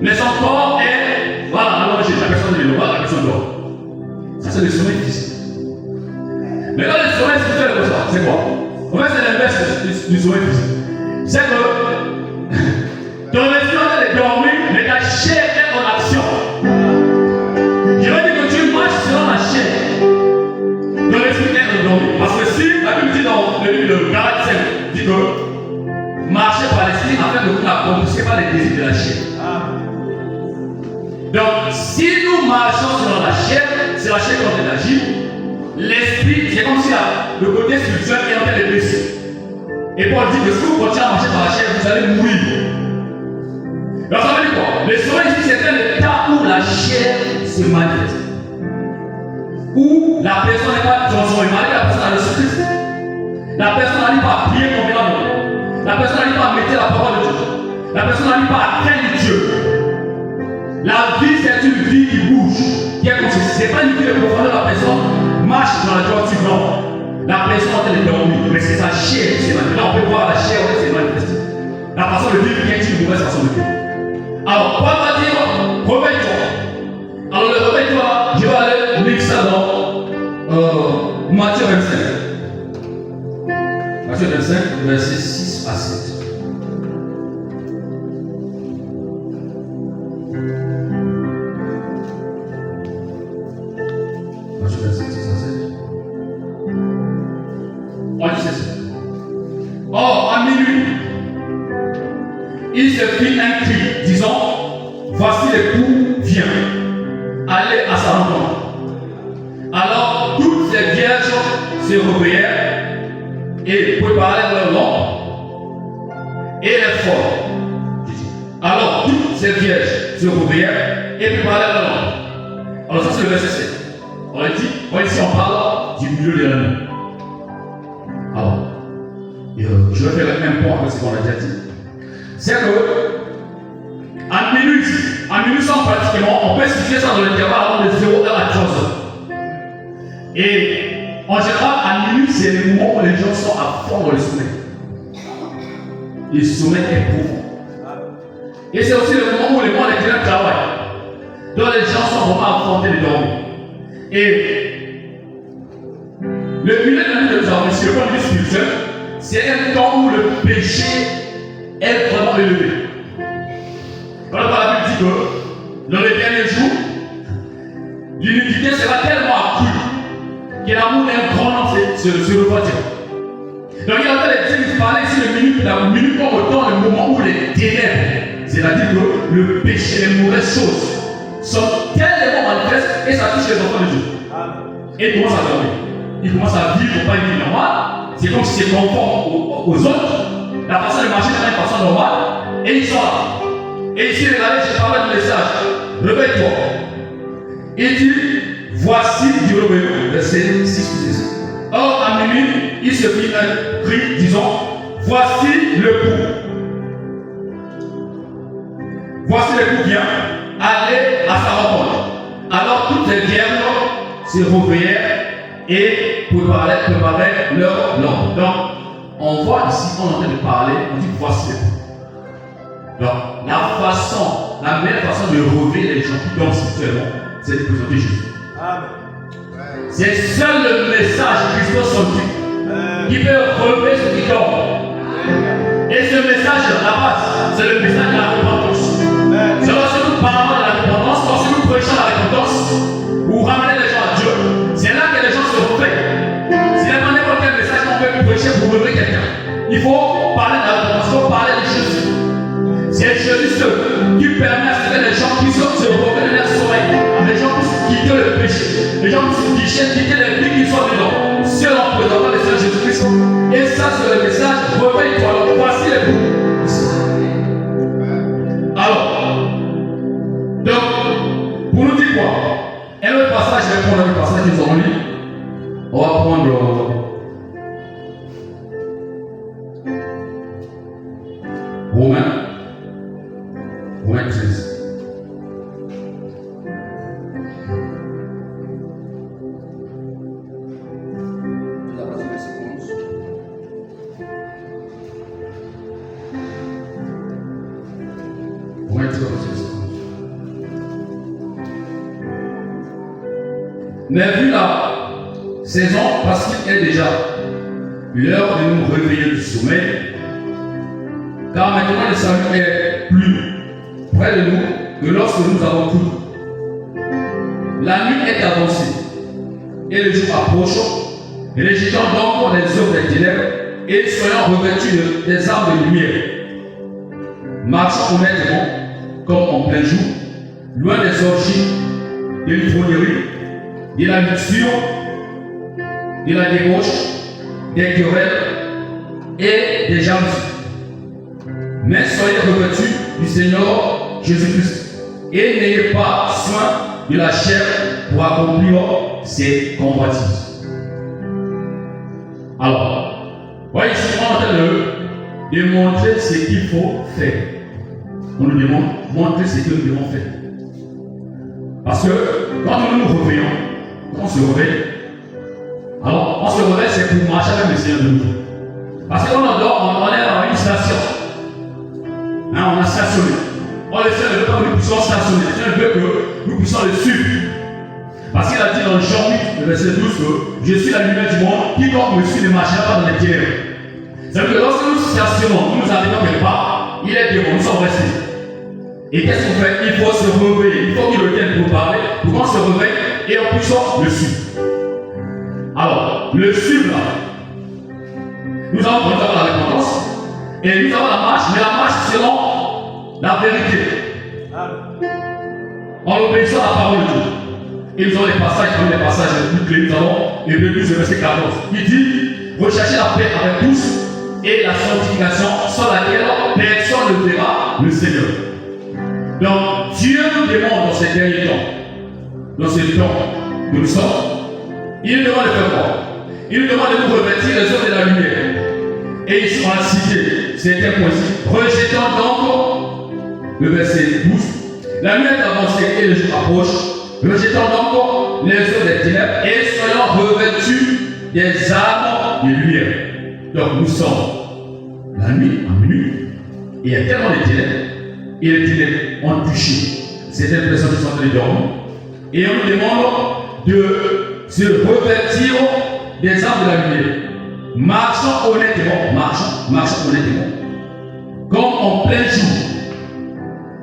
Mais son corps est, voilà, allongé, la personne est dort, la personne dort. Ça, c'est le sommeil physique. Mais dans le sommeil spirituel, c'est quoi? En fait, c'est l'inverse du sommeil physique. C'est que ton esprit est dormi, mais ta chair est en action. Je veux dire que tu marches selon la chair. Ton esprit est endormi. Parce que si la Bible dit dans le livre de Galates 5, dit que marcher par l'esprit afin de vous accomplir pas les désirs de la chair. Donc, si nous marchons selon la chair, c'est la chair qui est en train d'agir. L'esprit, c'est comme si le côté spirituel est en train de baisser. Et Paul dit que si vous continuez à marcher par la chair, vous allez mourir. Alors ça veut dire quoi? Le sommeil ici, c'est un état où la chair se manifeste. Où la personne n'est pas transformée, la personne a le Christ. La personne n'arrive pas à prier convenablement. La personne n'arrive pas à mettre la parole de Dieu. La personne n'arrive pas à craindre Dieu. La vie, c'est une vie qui bouge. Qui est comme ceci. Ce n'est pas une vie de profondeur. La personne marche dans la droiture. Non. La personne elle est dormie. Mais c'est sa chair qui s'est manifestée. Là, on peut voir la chair qui s'est manifestée. La façon de vivre qui est une mauvaise façon de vivre. Alors, Paul va dire, réveille-toi. Alors, le réveille-toi, je vais aller lire ça dans Matthieu 25. Matthieu 25, versets 6 à 7. Matthieu 25, 6 à 7. On dit ceci. Or, à minuit, il se fit un cri, disant, voici l'époux vient, allez à sa rencontre. Alors toutes les vierges se réveillèrent et préparaient leur lampe et les forts. Alors toutes ces vierges se réveillèrent et préparaient leur lampe. Alors ça c'est le verset 7. On dit, ici on parle du milieu de la nuit. Alors, je vais faire un point avec ce qu'on a déjà dit. C'est que à minuit sans pratiquement, on peut situer ça dans l'intervalle de 0 heure à 3 heures. Et en général, à minuit, c'est le moment où les gens sont à fond dans le sommeil. Le sommeil est profond. Et c'est aussi le moment où les gens travaillent. Donc les gens sont vraiment à fond de dormir. Et le milieu de la nuit de nous avons, sur le point de vue spirituel, c'est un temps où le péché est vraiment élevé. Voilà pourquoi la Bible dit que dans les derniers jours, l'iniquité sera tellement accrue que l'amour d'un grand homme se refroidira. Donc il y a en train de parler ici de la minute comme autant le moment où les ténèbres, c'est-à-dire que le péché, les mauvaises choses, sont tellement manifestes et ça touche les enfants de Dieu. Et ils commencent à dormir. Ils commencent à vivre pas une vie normale. C'est comme si c'est conforme aux autres. La façon de marcher n'est pas une façon normale. Et ils sont là. Et ici, regardez, je parle du message. Réveille-toi. Il dit, voici du réveil. Verset 6. Or, à minuit, il se fit un cri, disant, voici le coup. Voici le coup vient, allez à sa rencontre. Alors, toutes les vierges se réveillèrent et préparaient leur lampe. Donc, on voit ici, on est en train de parler, on dit voici le coup. Donc, la meilleure façon de réveiller les gens qui dorment spirituellement, c'est de présenter Jésus. C'est seul le message christocentrique qui peut relever ceux qui dorment. Et ce message, à la base, c'est le message de la repentance. C'est lorsque nous parlons de la repentance, lorsque nous prêchons la repentance, ou ramener les gens à Dieu, c'est là que les gens se réveillent. C'est là n'importe quel message qu'on peut prêcher pour réveiller quelqu'un. Il faut parler de la repentance, il faut parler de Jésus. C'est Jésus seul qui permet à ce que les gens puissent se réveiller de leur sommeil, les gens puissent quitter le péché, les gens puissent quitter les vies qui sont dedans, seul en présentant le Seigneur Jésus-Christ. Et ça, c'est le message, réveille-toi, alors voici les bouts. Alors, donc, pour nous dire quoi? Un autre passage, je vais prendre un passage qu'ils ont lu. On va prendre Romains 13. Mais vu la saison, parce qu'il est déjà l'heure de nous réveiller du sommeil, car maintenant le salut est plus près de nous que lorsque nous avons cru. La nuit est avancée et le jour approche. Rejetons donc les œuvres des ténèbres et soyons revêtus des armes de lumière. Marchons honnêtement comme en plein jour, loin des orgies, de l'ivrognerie, de la luxure, de la débauche, des querelles et des jalousies. Mais soyez revêtus du Seigneur Jésus-Christ. Et n'ayez pas soin de la chair pour accomplir ses convoitises. Alors, voyez ici, on est en train de démontrer ce qu'il faut faire. On nous demande de montrer ce que nous devons faire. Parce que quand nous nous réveillons, quand on se réveille, alors on se réveille, c'est pour marcher avec le Seigneur de nous. Parce qu'on endort, on est dans une station. Hein, on a stationné. On le Seigneur ne veut pas que nous puissions stationner. Le Seigneur veut que nous puissions le suivre. Parce qu'il a dit dans Jean 8, verset 12 que je suis la lumière du monde, quiconque me suit ne marchera pas dans les ténèbres. Ça veut dire que lorsque nous stationnons, nous nous arrivons quelque part, il est devant, nous sommes restés. Et qu'est-ce qu'on fait? Il faut se réveiller, il faut qu'il le tienne pour parler, pour qu'on se réveille et on puisse le suivre. Alors, le suivre là, nous avons la repentance et nous avons la marche, mais la marche selon la vérité. En obéissant à la parole de Dieu. Et nous avons des passages plus clés. Nous avons Hébreux 12, verset 14. Il dit recherchez la paix avec tous et la sanctification sans laquelle personne ne verra le Seigneur. Donc, Dieu nous demande dans ces derniers temps, dans ce temps que nous sommes, il nous demande de faire quoi? Il nous demande de nous revêtir les œuvres de la lumière. Et ici, on a cité certains points. Rejetons donc le verset 12. La nuit est avancée et le jour approche. Rejetons donc les œuvres des ténèbres et soyons revêtus des armes de lumière. Donc, nous sommes la nuit en minuit. Et il y a tellement de ténèbres. Et les ténèbres ont touché certaines personnes qui sont en train de dormir. Et on nous demande de se revêtir des armes de la lumière. Marchons honnêtement, marchons honnêtement. Comme en plein jour.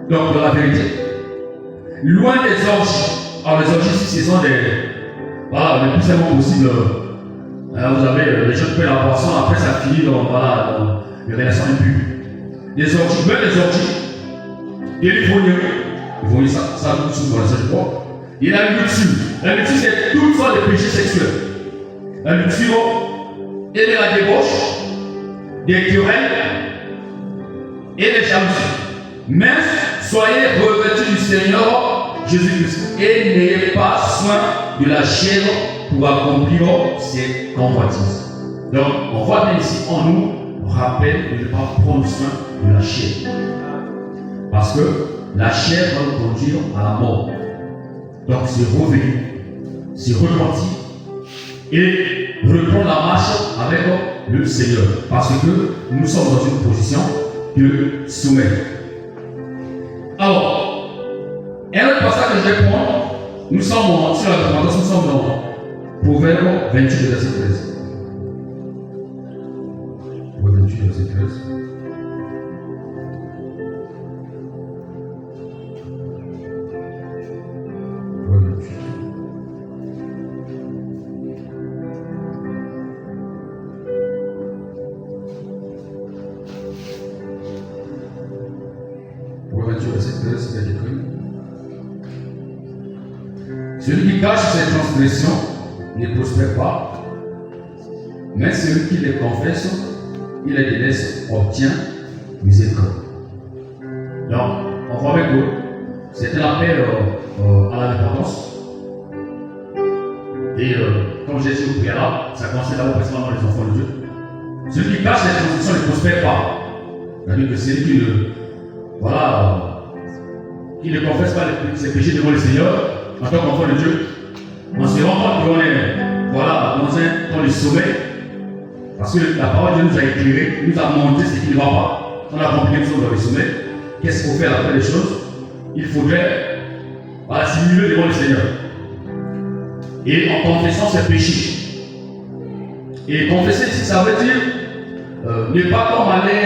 Donc, dans la vérité. Loin des orgies. Alors, les orgies, ce sont des. Voilà, le plus simplement possible. Vous avez les gens qui prennent la boisson, après ça finit dans les relations impures. Les orgies, même les orgies. Et les fourniers, ça nous sous dans la salle de bois. Il y a la luxure. La luxure, c'est toutes sortes de péchés sexuels. La luxure et de la débauche, des querelles et des jalousies. Mais soyez revêtus du Seigneur Jésus-Christ et n'ayez pas soin de la chair pour accomplir ses convoitises. Donc, on voit bien ici, on nous rappelle de ne pas prendre soin de la chair. Parce que la chair va nous conduire à la mort. Donc, se réveiller, se repentir et reprendre la marche avec le Seigneur. Parce que nous sommes dans une position de soumettre. Alors, un autre passage que je vais prendre, nous sommes sur la repentance, nous sommes dans Proverbe 28, verset 13. Proverbe 28, verset 13. Celui qui cache ses transgressions ne prospère pas, mais celui qui les confesse, il les délaisse, obtient miséricorde. Donc, on voit avec vous, c'était l'appel à la repentance. Et comme j'ai dit au préalable, ça concerne d'abord principalement les enfants de Dieu. Celui qui cache ses transgressions ne prospère pas. C'est-à-dire que celui qui ne confesse pas ses péchés devant le Seigneur, en tant qu'enfant de Dieu, on se rend compte qu'on est dans le sommeil, parce que la parole de Dieu nous a éclairé, nous a montré ce qui ne va pas. On a compris que nous sommes dans le sommeil. Qu'est-ce qu'il faut faire après les choses? Il faudrait s'humilier devant le Seigneur. Et en confessant ses péchés. Et confesser ici, ça veut dire ne pas comme aller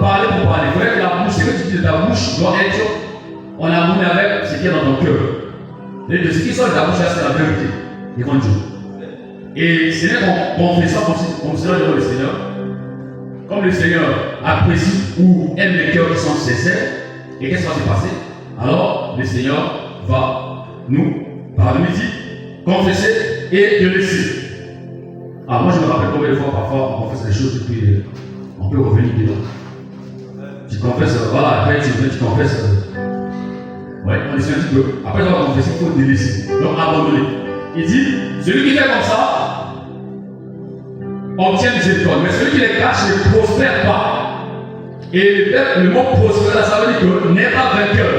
parler pour parler. Il faudrait que la bouche, ce que tu dis de ta bouche doit être en harmonie avec ce qui est dans ton cœur. Et de ce qui sort de ta bouche, c'est la vérité devant Dieu. Et ce n'est qu'en confessant comme cela devant le Seigneur, comme le Seigneur apprécie ou aime les cœurs qui sont sincères, et qu'est-ce qui va se passer? Alors le Seigneur va nous, par le midi, confesser et le laisser. Alors moi je me rappelle combien de fois parfois on confesse les choses et puis on peut revenir dedans. tu confesses, voilà, après tu confesses. Ouais, on essaie un petit peu. Après, on va confesser qu'il faut délaisser, donc abandonner. Il dit, celui qui fait comme ça, obtient miséricorde, mais celui qui les cache ne prospère pas. Et le mot prospère, ça veut dire que n'est pas vainqueur.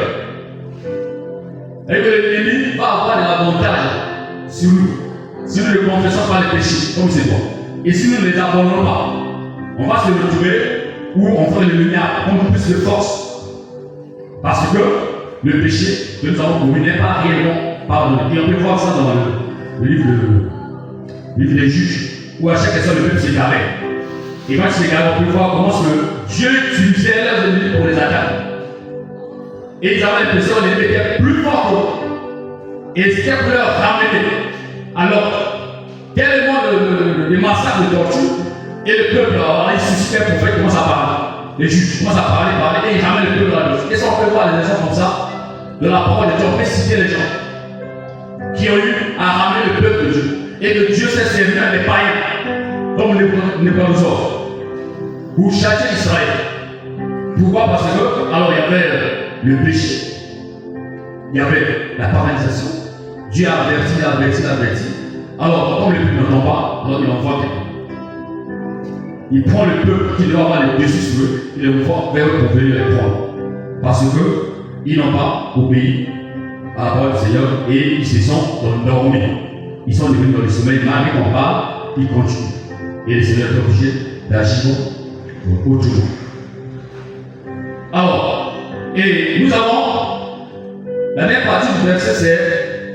Et que l'ennemi va avoir de l'avantage sur nous. Si nous ne confessons pas les péchés, comme c'est bon. Et si nous ne les abandonnons pas, on va se retrouver où on fera l'ennemi à prendre plus de force. Parce que le péché que nous avons commis n'est pas réellement pardonné. Et on peut voir ça dans le livre des Juges, où à chaque fois le peuple s'égarait. Et quand il s'égarait, on peut voir comment Dieu utilisait leurs ennemis pour les attaquer. Et ils avaient l'impression que l'ennemi était plus fort qu'eux. Et c'était pour leur ramener. Alors, tellement de massacres de torture, et le peuple, il suscitait pour faire commence à parler. Les juges commencent à parler, et ils ramènent le peuple à la Et ça, on peut voir des gens comme ça, de la parole de Dieu, on peut citer les gens qui ont eu à ramener le peuple de Dieu. Et que Dieu s'est servi des païens, comme Nebuchadnezzar, pour châtier Israël. Pourquoi? Parce que, alors il y avait le péché, il y avait la paralysation. Dieu a averti. Alors, comme le peuple n'entend pas, alors il envoie quelqu'un. Il prend le peuple qui doit avoir les dessus sur eux, il les envoie vers eux pour venir les prendre. Parce qu'ils n'ont pas obéi à la parole du Seigneur et ils se sont endormis. Ils sont devenus dans le sommeil, malgré qu'on parle, ils continuent. Et le Seigneur est obligé d'agir autrement. Alors, et nous avons la même partie du verset, c'est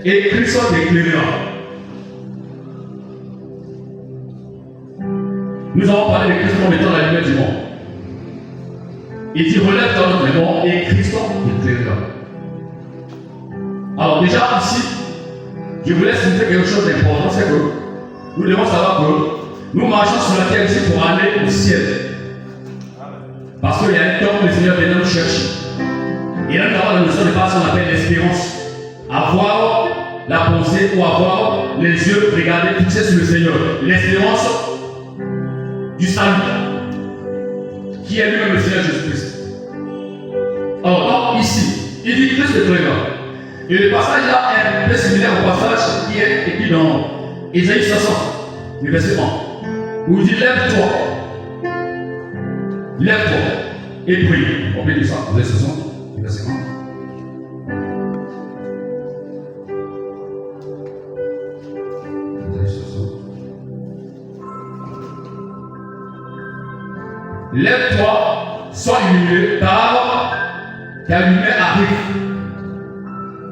et Christ éclairant. Nous avons parlé de Christ comme étant la lumière du monde. Il dit relève dans notre monde et Christ éclairant. Alors, déjà ici, je vous laisse dire quelque chose d'important, c'est que nous devons savoir que nous marchons sur la terre ici pour aller au ciel. Parce qu'il y a un temps où le Seigneur vient nous chercher. Et là, nous avons la notion de pas ce qu'on appelle l'espérance. Avoir la pensée ou avoir les yeux regardés fixés sur le Seigneur. L'espérance du salut, qui est lui-même le Seigneur Jésus-Christ. Alors, donc, ici, il dit Christ le présent. Et le passage là est un peu similaire au passage qui est écrit dans Ésaïe 60, le verset 1, où il dit lève-toi et prie. On peut dire ça, Ésaïe 60, le verset 1. Lève-toi, sois illuminé, car ta lumière arrive.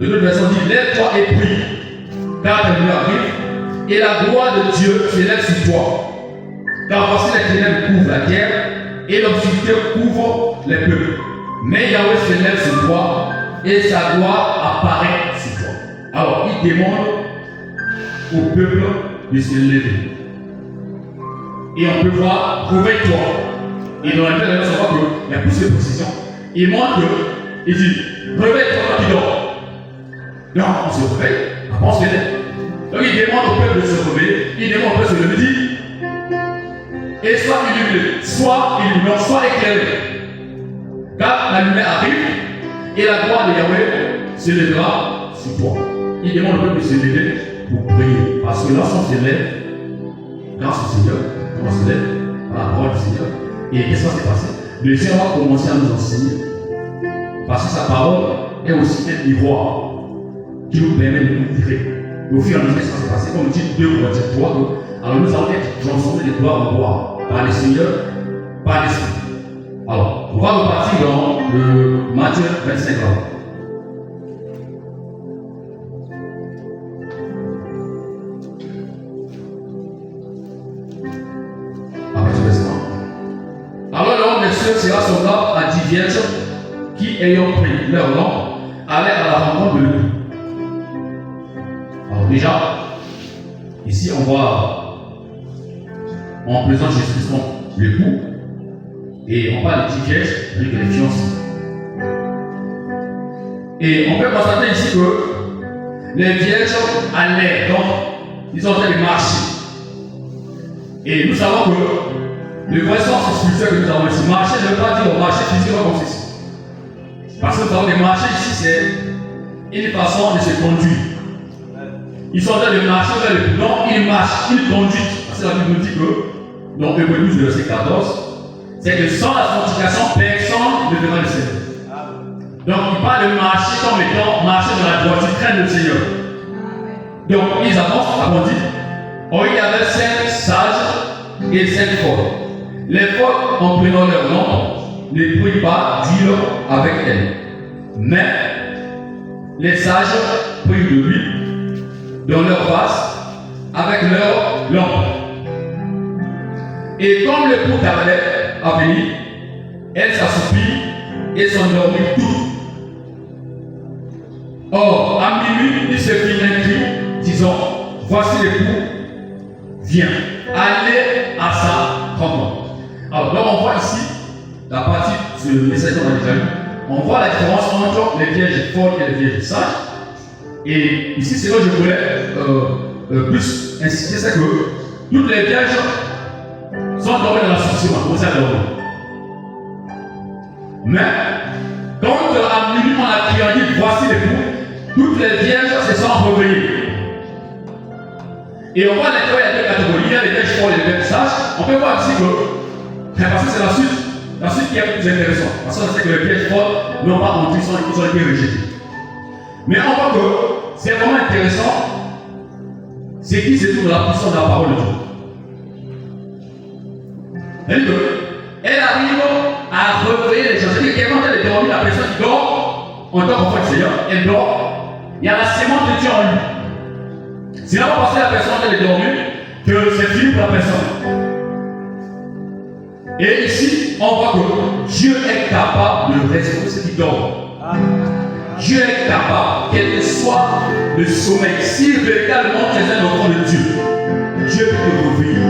De l'autre version dit lève-toi et prie, car ta lumière arrive, et la gloire de Dieu s'élève sur toi. Car voici les ténèbres couvrent la terre, et l'obscurité couvre les peuples. Mais Yahweh s'élève sur toi, et sa gloire apparaît sur toi. Alors il demande au peuple de se lever. Et on peut voir, réveille-toi. Et dans la Bible, on voit qu'il y a plus de précision. Il montre il dit réveille-toi qui dort. Donc on se réveille, on se lève. Donc il demande au peuple de se réveiller, il demande au peuple de se lever, il dit et sois illuminé, sois éclairé. Car la lumière arrive et la gloire de Yahweh se lèvera sur toi. Il demande au peuple de se lever pour prier. Parce que lorsqu'on se lève, grâce au Seigneur, on se lève par la parole du Seigneur. Et qu'est-ce qui va se passer? Le Seigneur va commencer à nous enseigner. Parce que sa parole est aussi un miroir qui nous permet de nous tirer. Au fur et à mesure, qu'est-ce qui va se passer? Comme dit 2 Corinthiens 3, alors nous allons être transformés de gloire en gloire par le Seigneur, par l'Esprit. Alors, on va repartir dans le Matthieu 25 ans. Alors l'homme des cieux sera semblable à 10 vierges qui, ayant pris leur lampe, allaient à la rencontre de lui. Alors déjà, ici on voit, on présente Jésus-Christ comme l'époux, et on parle de 10 vierges, avec les fiancés. Et on peut constater ici que les vierges allaient, donc ils ont fait des marchés. Et nous savons que le vrai sens spirituel que nous avons ici. Marcher ne veut pas dire marcher physiquement comme ceci. Parce que nous avons des marchés ici, c'est une façon de se conduire. Ils sont en train de marcher vers le plus. Non, ils marchent, ils conduisent. Parce que la Bible nous dit que, dans Hébreux 12, verset 14, c'est que sans la sanctification, personne ne verra le Seigneur. Donc, il parle de marcher comme étant marcher dans la droiture, craindre le Seigneur. Donc, ils avancent, comme on dit. Or, il y avait 5 sages et 5 folles. Les folles, en prenant leur lampe, ne prirent pas d'huile avec elles. Mais les sages prirent de l'huile dans leur vase avec leur lampe. Et comme le coup tardait à venir, elles s'assoupirent et s'endormirent toutes. Or, à minuit, il se fit un cri, disant, voici le coup, viens, allez à sa rencontre. Alors, là, on voit ici, la partie de l'essai qu'on a déjà lu, on voit la différence entre les vierges folles et les vierges sages. Et ici, c'est là que je voulais plus insister, c'est que toutes les vierges sont dormies dans la soumission, on commence à dormir. Mais, quand à minuit, on a crié, on dit, voici le coup, toutes les vierges se sont réveillées. Et on voit qu'il y a deux catégories, il y a les vierges folles et les vierges sages. On peut voir ici que, parce que c'est la suite qui est plus intéressante. Parce qu'on sait que les vierges folles n'ont pas entendu, ils ont été rejetés. Mais on voit que c'est vraiment intéressant, c'est qui se trouve dans la puissance de la parole de Dieu. Elle arrive à réveiller les gens. C'est-à-dire que quand elle est dormie, la personne qui dort, en tant qu'enfant du Seigneur, elle dort, il y a la sémence de Dieu en lui. C'est là parce que la personne elle est dormie que c'est fini pour la personne. Et ici, on voit que Dieu est capable de restaurer ceux qui dorment. Dieu est capable, quel que soit le sommeil, si véritablement tu es un enfant de Dieu, Dieu peut te réveiller.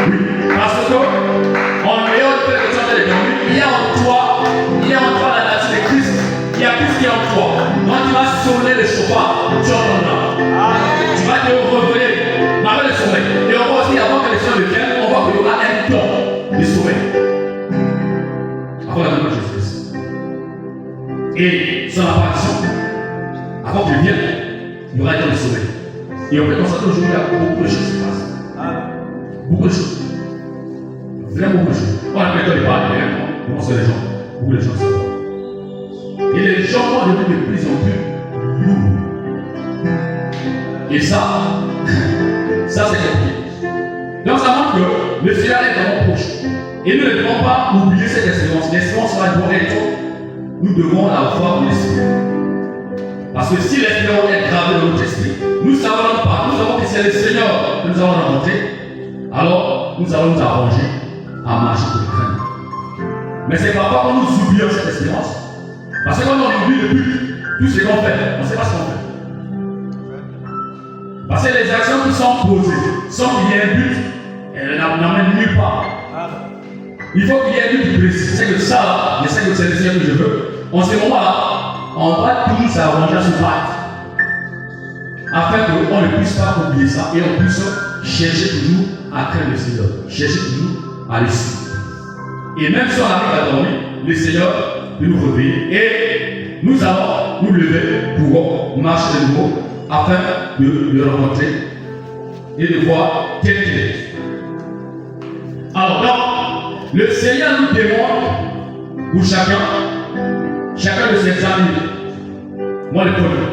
Oui, parce que en ayant le fait que tu es en train de dormir, il y a en toi la nature de Christ. Il y a Christ qui est en toi. Quand tu vas sonner le chauffard, tu entendras. Tu vas te réveiller malgré le sommeil. Et on voit aussi avant que les gens le viennent, on voit qu'il y aura un temps de sommeil. Avant la venue de Jésus-Christ. Et son apparition, avant qu'il vienne, il y aura un temps de sommeil. Et on peut constater aujourd'hui qu'il y a beaucoup de choses qui se passent. Beaucoup de choses. Vraiment beaucoup de choses. On a peut-être pas, mais comment sont les gens? Beaucoup de gens se voient. Et les gens vont devenir de plus en plus lourds. Et ça c'est compliqué. Donc ça montre que le Seigneur est vraiment proche. Et nous ne devons pas oublier cette expérience. L'expérience doit être, nous devons la voir dans l'esprit. Parce que si l'espérance est gravée dans notre esprit, nous savons pas, nous savons que c'est le Seigneur que nous avons rencontré, alors nous allons nous arranger à marcher pour le craindre. Mais c'est parfois quand nous oublions cette espérance. Parce que quand on oublie le but, tout ce qu'on fait, on ne sait pas ce qu'on fait. Parce que les actions qui sont posées, sans qu'il y ait un but, elles n'amènent nulle part. Il faut qu'il y ait un but précis. C'est que ça, je sais que c'est le Seigneur que je veux. En ce moment-là, on va toujours s'arranger à se battre. Afin qu'on ne puisse pas oublier ça et on puisse chercher toujours à craindre le Seigneur. Chercher toujours à le suivre. Et même si on arrive à dormir, le Seigneur peut nous réveiller et nous allons nous lever pour marcher de nouveau afin de le rencontrer et de voir quel qu'il est. Alors donc, le Seigneur nous demande pour chacun de s'examiner. Moi le premier,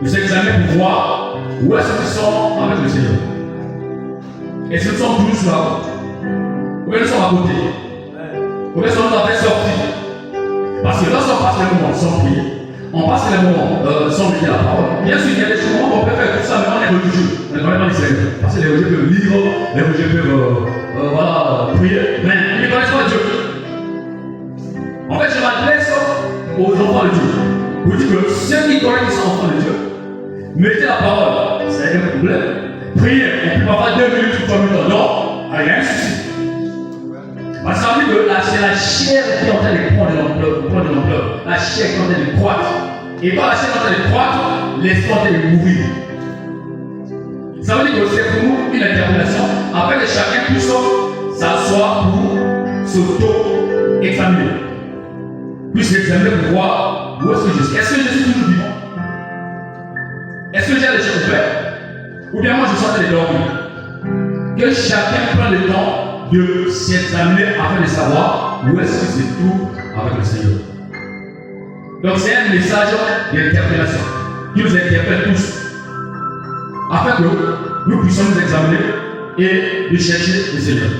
de s'examiner pour voir où est-ce que nous sommes avec le Seigneur. Est-ce que nous sommes toujours sur la route? Ou bien nous sommes à côté? Ou bien nous sommes en train de sortir? Parce que lorsqu'on passe les moments sans prier, on passe les moments sans lire la parole. Bien sûr, il y a des choses où on peut faire tout ça, mais on est religieux. On est vraiment Israël. Parce que les religieux peuvent lire, les religieux peuvent prier, mais ils ne connaissent pas Dieu. En fait, je m'adresse aux enfants de Dieu. Pour dire que ceux qui connaissent qui sont enfants de Dieu, mettez la parole, c'est un problème. Priez, on ne peut pas faire 2 minutes ou 3 minutes. Non, il y a un souci. Parce que ça veut dire que c'est la chair qui est en train de prendre de l'ampleur. La chair qui est en train de croître. Et quand la chair est en train de croître, l'esprit est en train de mourir. Ça veut dire que c'est pour nous une interpellation afin que chacun puisse s'asseoir pour s'auto-examiner. Puis s'examiner pour voir où est-ce que je suis. Est-ce que je suis toujours vivant? Est-ce que j'ai les yeux ouverts? Ou bien moi je suis en train de dormir? Que chacun prenne le temps de s'examiner afin de savoir où est-ce que c'est tout avec le Seigneur. Donc c'est un message d'interpellation qui nous interpelle tous afin que nous puissions nous examiner et de chercher le Seigneur.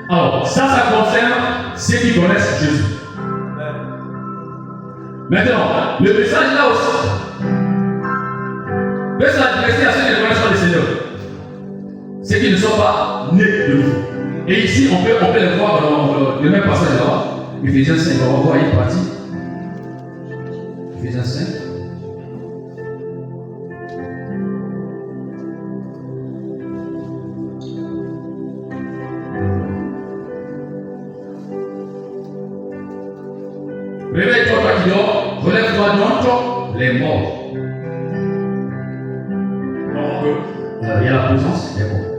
Alors ça concerne ceux qui connaissent Jésus. Maintenant, le message là aussi peut s'adresser à ceux qui ne connaissent pas le Seigneur. Ceux qui ne sont pas nés de nouveau. Et ici, on peut le voir dans le même passage là-bas. Ephésiens 5, on va voir une partie. Ephésiens 5. Réveille-toi, toi qui dors, relève-toi donc les morts. Donc, il y a la présence des morts.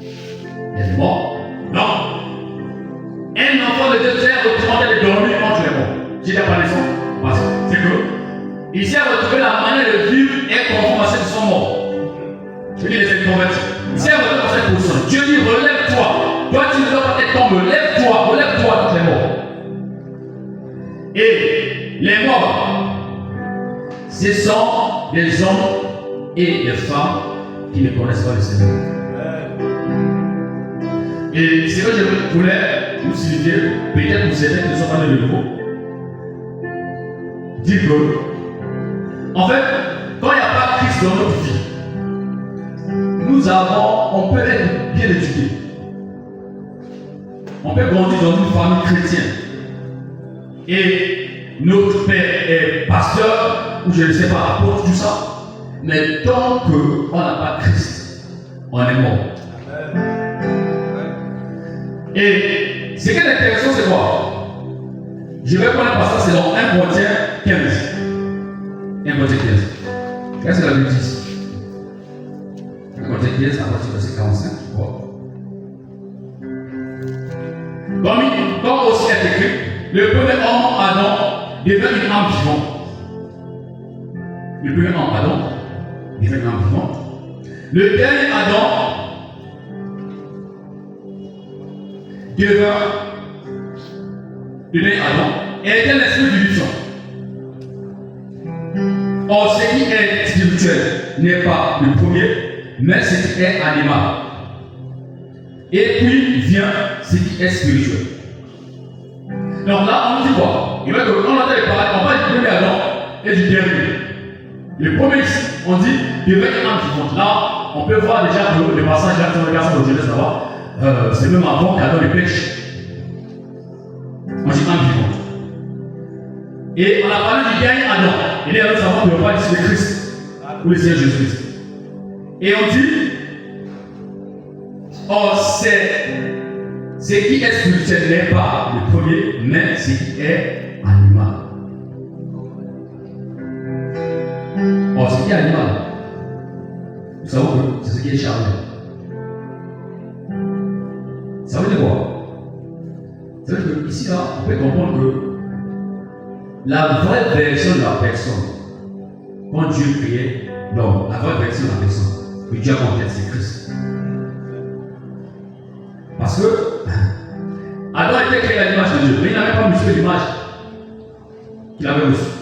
Il y a des morts? Non. Un enfant de Dieu s'est retrouvé de dormir entre les morts. J'ai déjà parlé de ça. C'est que il s'est retrouvé la manière de vivre et conforme à ceux qui sont morts. Je dis les convertis. Il s'est retrouvé dans cette position. Dieu dit relève-toi. Toi tu ne dois pas être tombé. Relève-toi contre les morts. Et les morts, ce sont des hommes et des femmes qui ne connaissent pas le Seigneur. Et c'est que je voulais vous signifier, peut-être pour certains qui ne sont pas de nouveau, dire que, en fait, quand il n'y a pas Christ dans notre vie, on peut être bien éduqué. On peut grandir dans une famille chrétienne. Et notre père est pasteur, ou je ne sais pas, apôtre, tout ça. Mais tant qu'on n'a pas Christ, on est mort. Et ce qui est intéressant, c'est quoi? Je vais prendre un passage, c'est dans 1 Corinthiens 15. 1 Corinthiens 15. Qu'est-ce que la Bible dit? 1 Corinthiens 15, à partir du verset 45. Comme aussi est écrit, le premier homme, Adam, devient une âme vivante. Le premier homme, Adam, devient une âme vivante. Le dernier Adam est un esprit vivifiant. Or, ce qui est spirituel n'est pas le premier, mais ce qui est animal. Et puis vient ce qui est spirituel. Donc là, on dit quoi? Il va que quand on entend les paroles, on parle du premier Adam et du dernier. Le premier, on dit, devient une âme vivante. Là, on peut voir déjà que le passage là, si on regarde sur le Genèse là-bas, c'est même avant qu'Adam le pêche. On dit âme vivante. Et on a parlé du dernier Adam. Et là, nous savons qu'on parle ici de Christ, ou le Seigneur Jésus-Christ. Et on dit, c'est ce qui est spirituel n'est pas le premier, mais ce qui est animal. Ce qui est animal, nous savons que c'est ce qui est charnel. Ça veut dire quoi? Ça veut dire qu'ici, là, on peut comprendre que la vraie version de la personne, quand Dieu créait l'homme, la vraie version de la personne, que Dieu a en tête, c'est Christ. Parce que Adam était créé à l'image de Dieu, mais il n'avait pas musclé l'image qu'il avait reçue.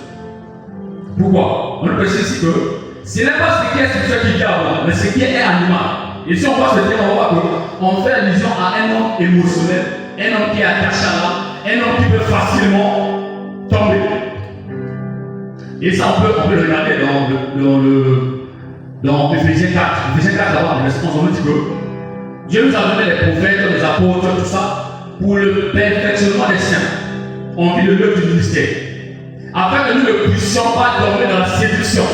Pourquoi? On peut précise ici que ce n'est pas ce qui est spirituel qui vient avant, mais ce qui est animal. Et si on voit ce thème, on voit qu'on fait allusion à un homme émotionnel, un homme qui est attaché à l'âme, un homme qui peut facilement tomber. Et ça, on peut regarder dans Ephésiens 4. Ephésiens 4, là-bas, verset 11, on dit que Dieu nous a donné les prophètes, les apôtres, tout ça, pour le perfectionnement des saints, en vue de l'œuvre du ministère. Afin que nous ne puissions pas tomber dans la séduction.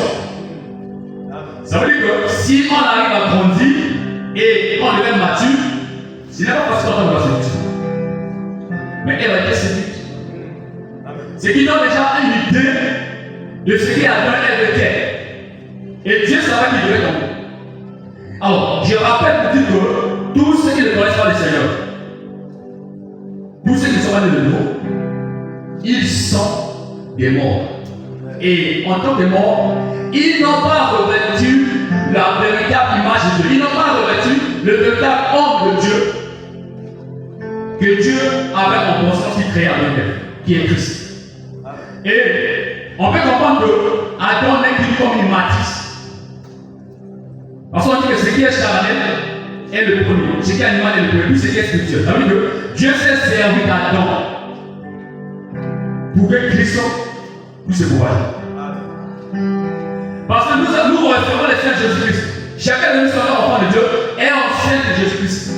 Ça veut dire que si on arrive à grandir et qu'on devient mature, ce n'est pas parce qu'on tombe dans la séduction. Mais elle a été séduite. Ce qui donne déjà une idée de ce qui a donné elle était. Et Dieu savait qu'il devait tomber. Alors, je rappelle pour dire que tous ceux qui ne connaissent pas le Seigneur, tous ceux qui sont nés de nouveau, ils sont des morts. Et en tant que morts, ils n'ont pas revêtu la véritable image de Dieu. Ils n'ont pas revêtu le véritable homme de Dieu que Dieu avait en conscience qui créait avec elle, qui est Christ. Et on peut comprendre que Adam n'est qu'une comme une matisse. Parce qu'on dit que ce qui est charnel est le premier, ce qui est animal est le premier, puis ce qui est spirituel. Ça veut dire que Dieu s'est servi d'Adam pour que Christ puisse se pouvoir. Parce que nous recevons les saints de Jésus-Christ. Chacun de nous, qui sommes enfants de Dieu, est ancien de Jésus-Christ.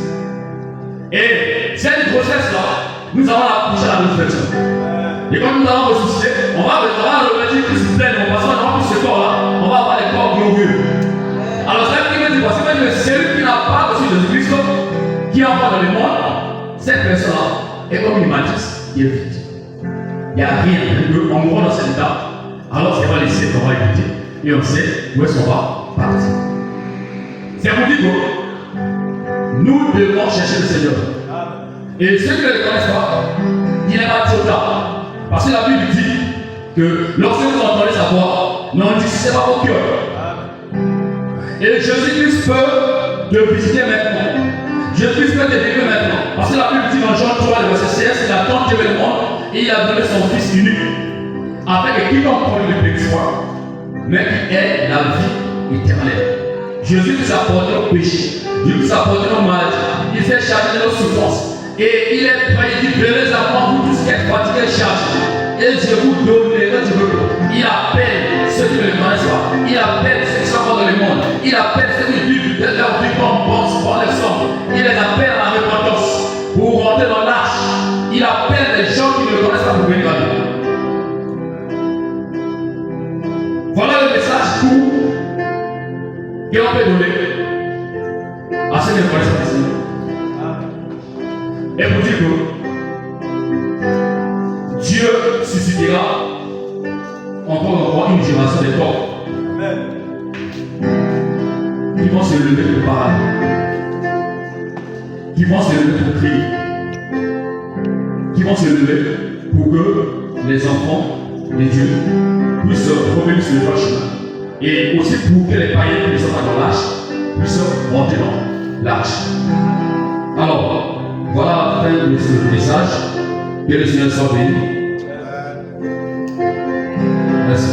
Et cette grossesse-là, nous avons accouché à la résurrection. Et quand nous allons ressusciter, on va revêtir Christ pleinement. Parce qu'on aura plus ce corps-là, on va avoir les corps glorieux. Alors, ça veut dire que celui qui n'a pas reçu Jésus-Christ, qui est encore dans le monde, cette personne-là est comme une matisse qui est vide. Il n'y a rien. On mourra dans cet état. Alors, c'est pas laisser qu'on va éviter. Et on sait où est-ce qu'on va partir. C'est pour dire que nous devons chercher le Seigneur. Et ceux qui ne le connaissent pas, il n'est pas trop tard. Parce que la Bible dit que lorsque vous entendez sa voix, n'endurcissez pas vos cœurs. Et Jésus-Christ peut te visiter maintenant. Jésus-Christ peut te délivrer maintenant. Parce que la Bible dit dans Jean 3, le verset 16, il a tant aimé le monde et il a donné son Fils unique. Afin que quiconque croit ne périsse pas, mais qui ait la vie éternelle. Jésus-Christ a porté nos péchés. Jésus-Christ a porté nos maladies. Il s'est chargé de nos souffrances. Et il est prêt, il dit, venez à moi, vous tous qui êtes fatigués et chargés. Et je vous donnerai du repos. Il appelle ceux qui ne le connaissent pas. Il appelle ceux qui sont encore dans le monde. Il appelle ceux qui vivent de leur vie comme bon les sommes. Il les appelle à la repentance pour rentrer dans l'arche. Il appelle les gens qui ne le connaissent pas pour venir à lui. Voilà le message court que l'on peut donner à ceux qui ne connaissent pas le Seigneur. Et pour dire que Dieu suscitera encore une génération de corps qui vont se lever pour parler, qui vont se lever pour crier, qui vont se lever pour que les enfants de Dieu puissent revenir sur le droit chemin. Et aussi pour que les païens qui ne sont pas dans l'arche puissent monter dans l'arche. Alors, voilà la fin de ce message. Que le Seigneur soit béni. Merci.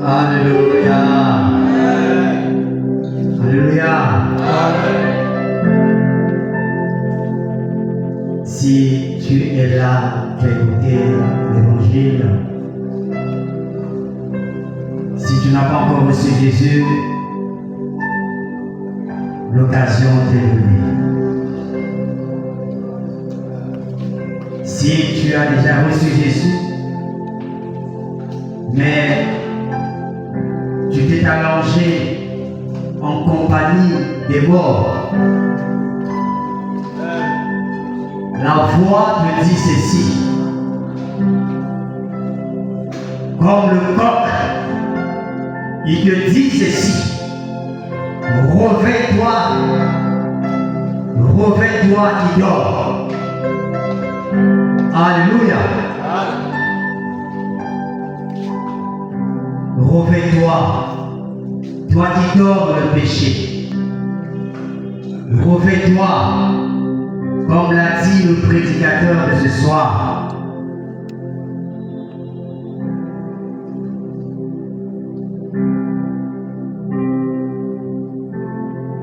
Alléluia. Alléluia. Si tu es là, tu as écouté l'évangile, si tu n'as pas encore reçu Jésus, l'occasion t'est donnée. Si tu as déjà reçu Jésus, mais tu t'es allongé en compagnie des morts, la voix te dit ceci. Comme le coq, il te dit ceci. Revêt-toi qui dors. Alléluia. Revêt-toi, toi qui dors dans le péché. Revêt-toi, comme l'a dit le prédicateur de ce soir.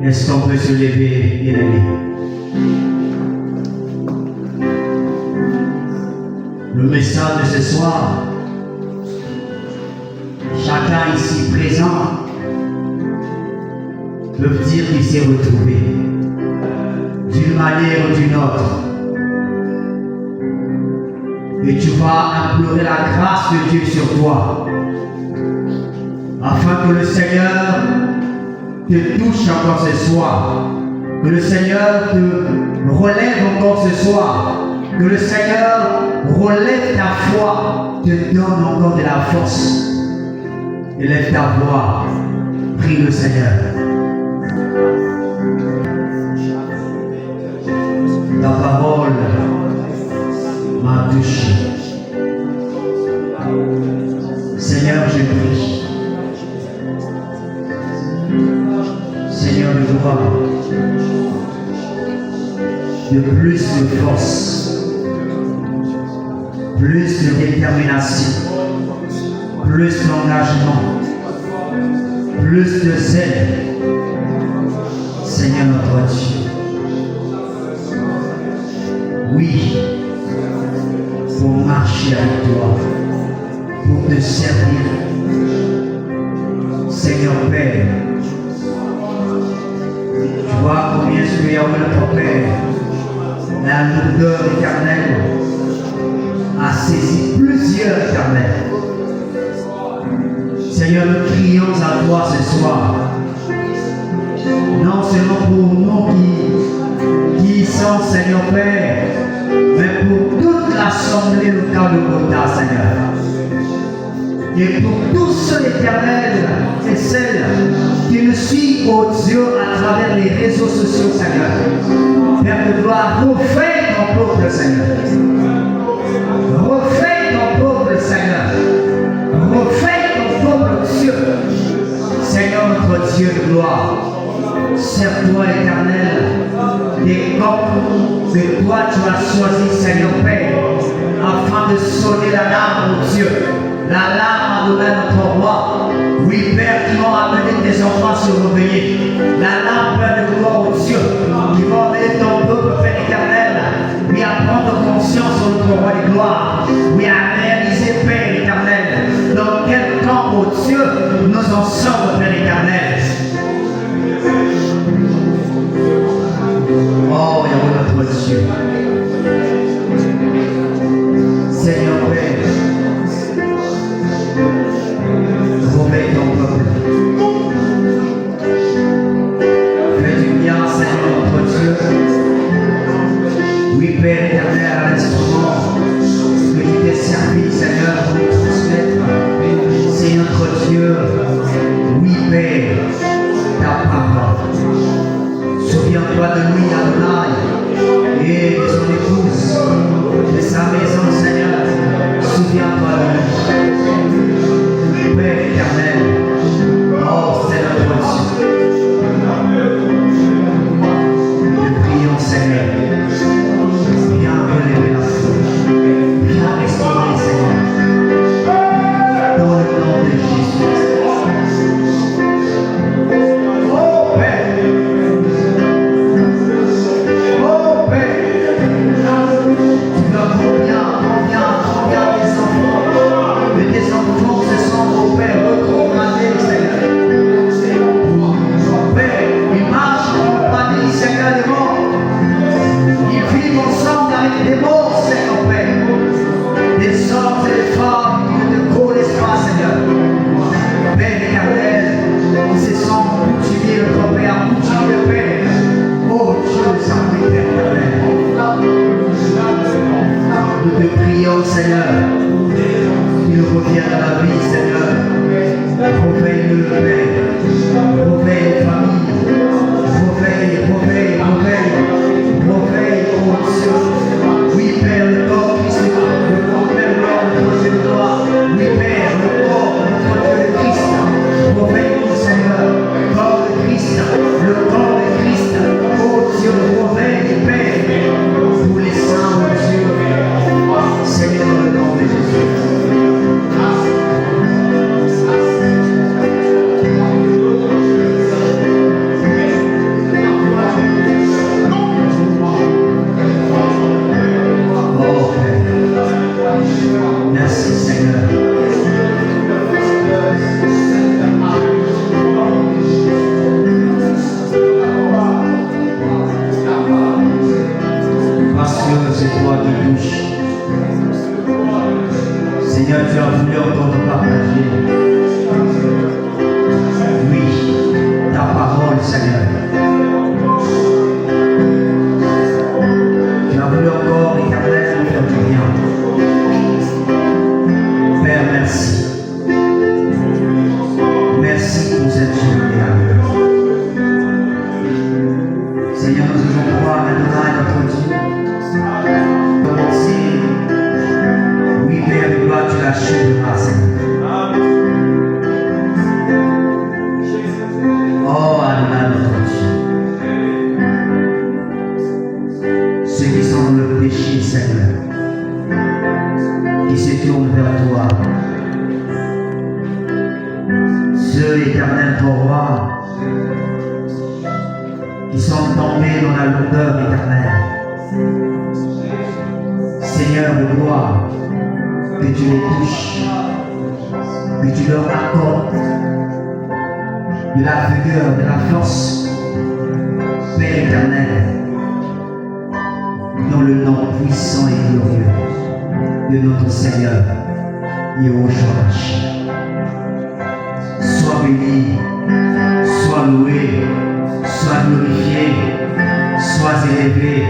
Est-ce qu'on peut se lever et aller? Le message de ce soir, chacun ici présent peut dire qu'il s'est retrouvé d'une manière ou d'une autre. Et tu vas implorer la grâce de Dieu sur toi, afin que le Seigneur te touche encore ce soir, que le Seigneur te relève encore ce soir. Que le Seigneur relève ta foi, te donne encore de la force. Élève ta voix, prie le Seigneur. Ta parole m'a touché. Seigneur, je prie. Seigneur, de gloire, de plus de force, plus de détermination, plus d'engagement, plus de zèle. Seigneur notre Dieu. Oui, pour marcher avec toi, pour te servir. Seigneur Père, tu vois combien ce que Yahweh notre Père, la lourdeur éternelle, a saisi plusieurs éternels. Seigneur, nous crions à toi ce soir, non seulement pour nous qui sommes, Seigneur Père, mais pour toute l'assemblée locale de Gotha, Seigneur. Et pour tous ceux éternels et celles qui nous suivent, oh Dieu, à travers les réseaux sociaux, Seigneur. Père de gloire, refais ton peuple, Seigneur. Refais ton peuple, Seigneur. Refais ton peuple, Dieu. Seigneur, notre Dieu de gloire. Serre-toi, éternel, des corps que toi tu as choisi, Seigneur Père, afin de sonner l'alarme, mon Dieu. L'alarme a donné notre roi. Oui, Père, qui vont amener tes enfants à se réveiller. L'alarme, Père de gloire, mon Dieu, qui vont amener ton peuple, Père éternel, oui, à prendre conscience sur notre roi de gloire. Oui, à réaliser, Père éternel, dans quel camp, mon Dieu, nous en sommes, Père éternel. Oh, Yahweh notre Dieu. Seigneur Père, réveille ton peuple. Fais du bien, Seigneur notre Dieu. Oui, Père éternel, à l'instrument que tu t'es servi, Seigneur, pour nous transmettre. C'est notre Dieu. Oui, Père, ta parole. Souviens-toi de lui, Adonai, et de son épouse, de sa maison, Seigneur. Souviens-toi de lui. Père éternel, oh, c'est notre Dieu. Nous prions, Seigneur. Viens relever la foi. Viens restaurer, Seigneur. Dans le nom de Jésus. Seigneur, qu'il revienne à la vie, Seigneur. Réveille le Père, réveille les familles, réveille, oh Dieu. Oui, Père, le corps Christ, le corps Père, notre Dieu de gloire. Oui, Père, le corps, notre Dieu de Christ. Réveille-nous, Seigneur, le corps de Christ, le corps de Christ. Oh Dieu, réveille, Père, tous les saints, oh Dieu. Seigneur, dans le nom de Jésus. Oh Père, merci Seigneur. Parce que c'est toi qui touches. Seigneur, tu as voulu encore nous partager. Oui, ta parole, Seigneur. achèveras, Seigneur. Oh, Adonai, notre Dieu. Ceux qui sont dans le péché, Seigneur, qui se tournent vers toi, ceux, éternel, ton roi, qui sont tombés dans la lourdeur éternelle. Seigneur de gloire, que tu les touches, que tu leur accordes de la vigueur, de la force, Père éternel, dans le nom puissant et glorieux de notre Seigneur, Yehoshua. Sois béni, sois loué, sois glorifié, sois élevé.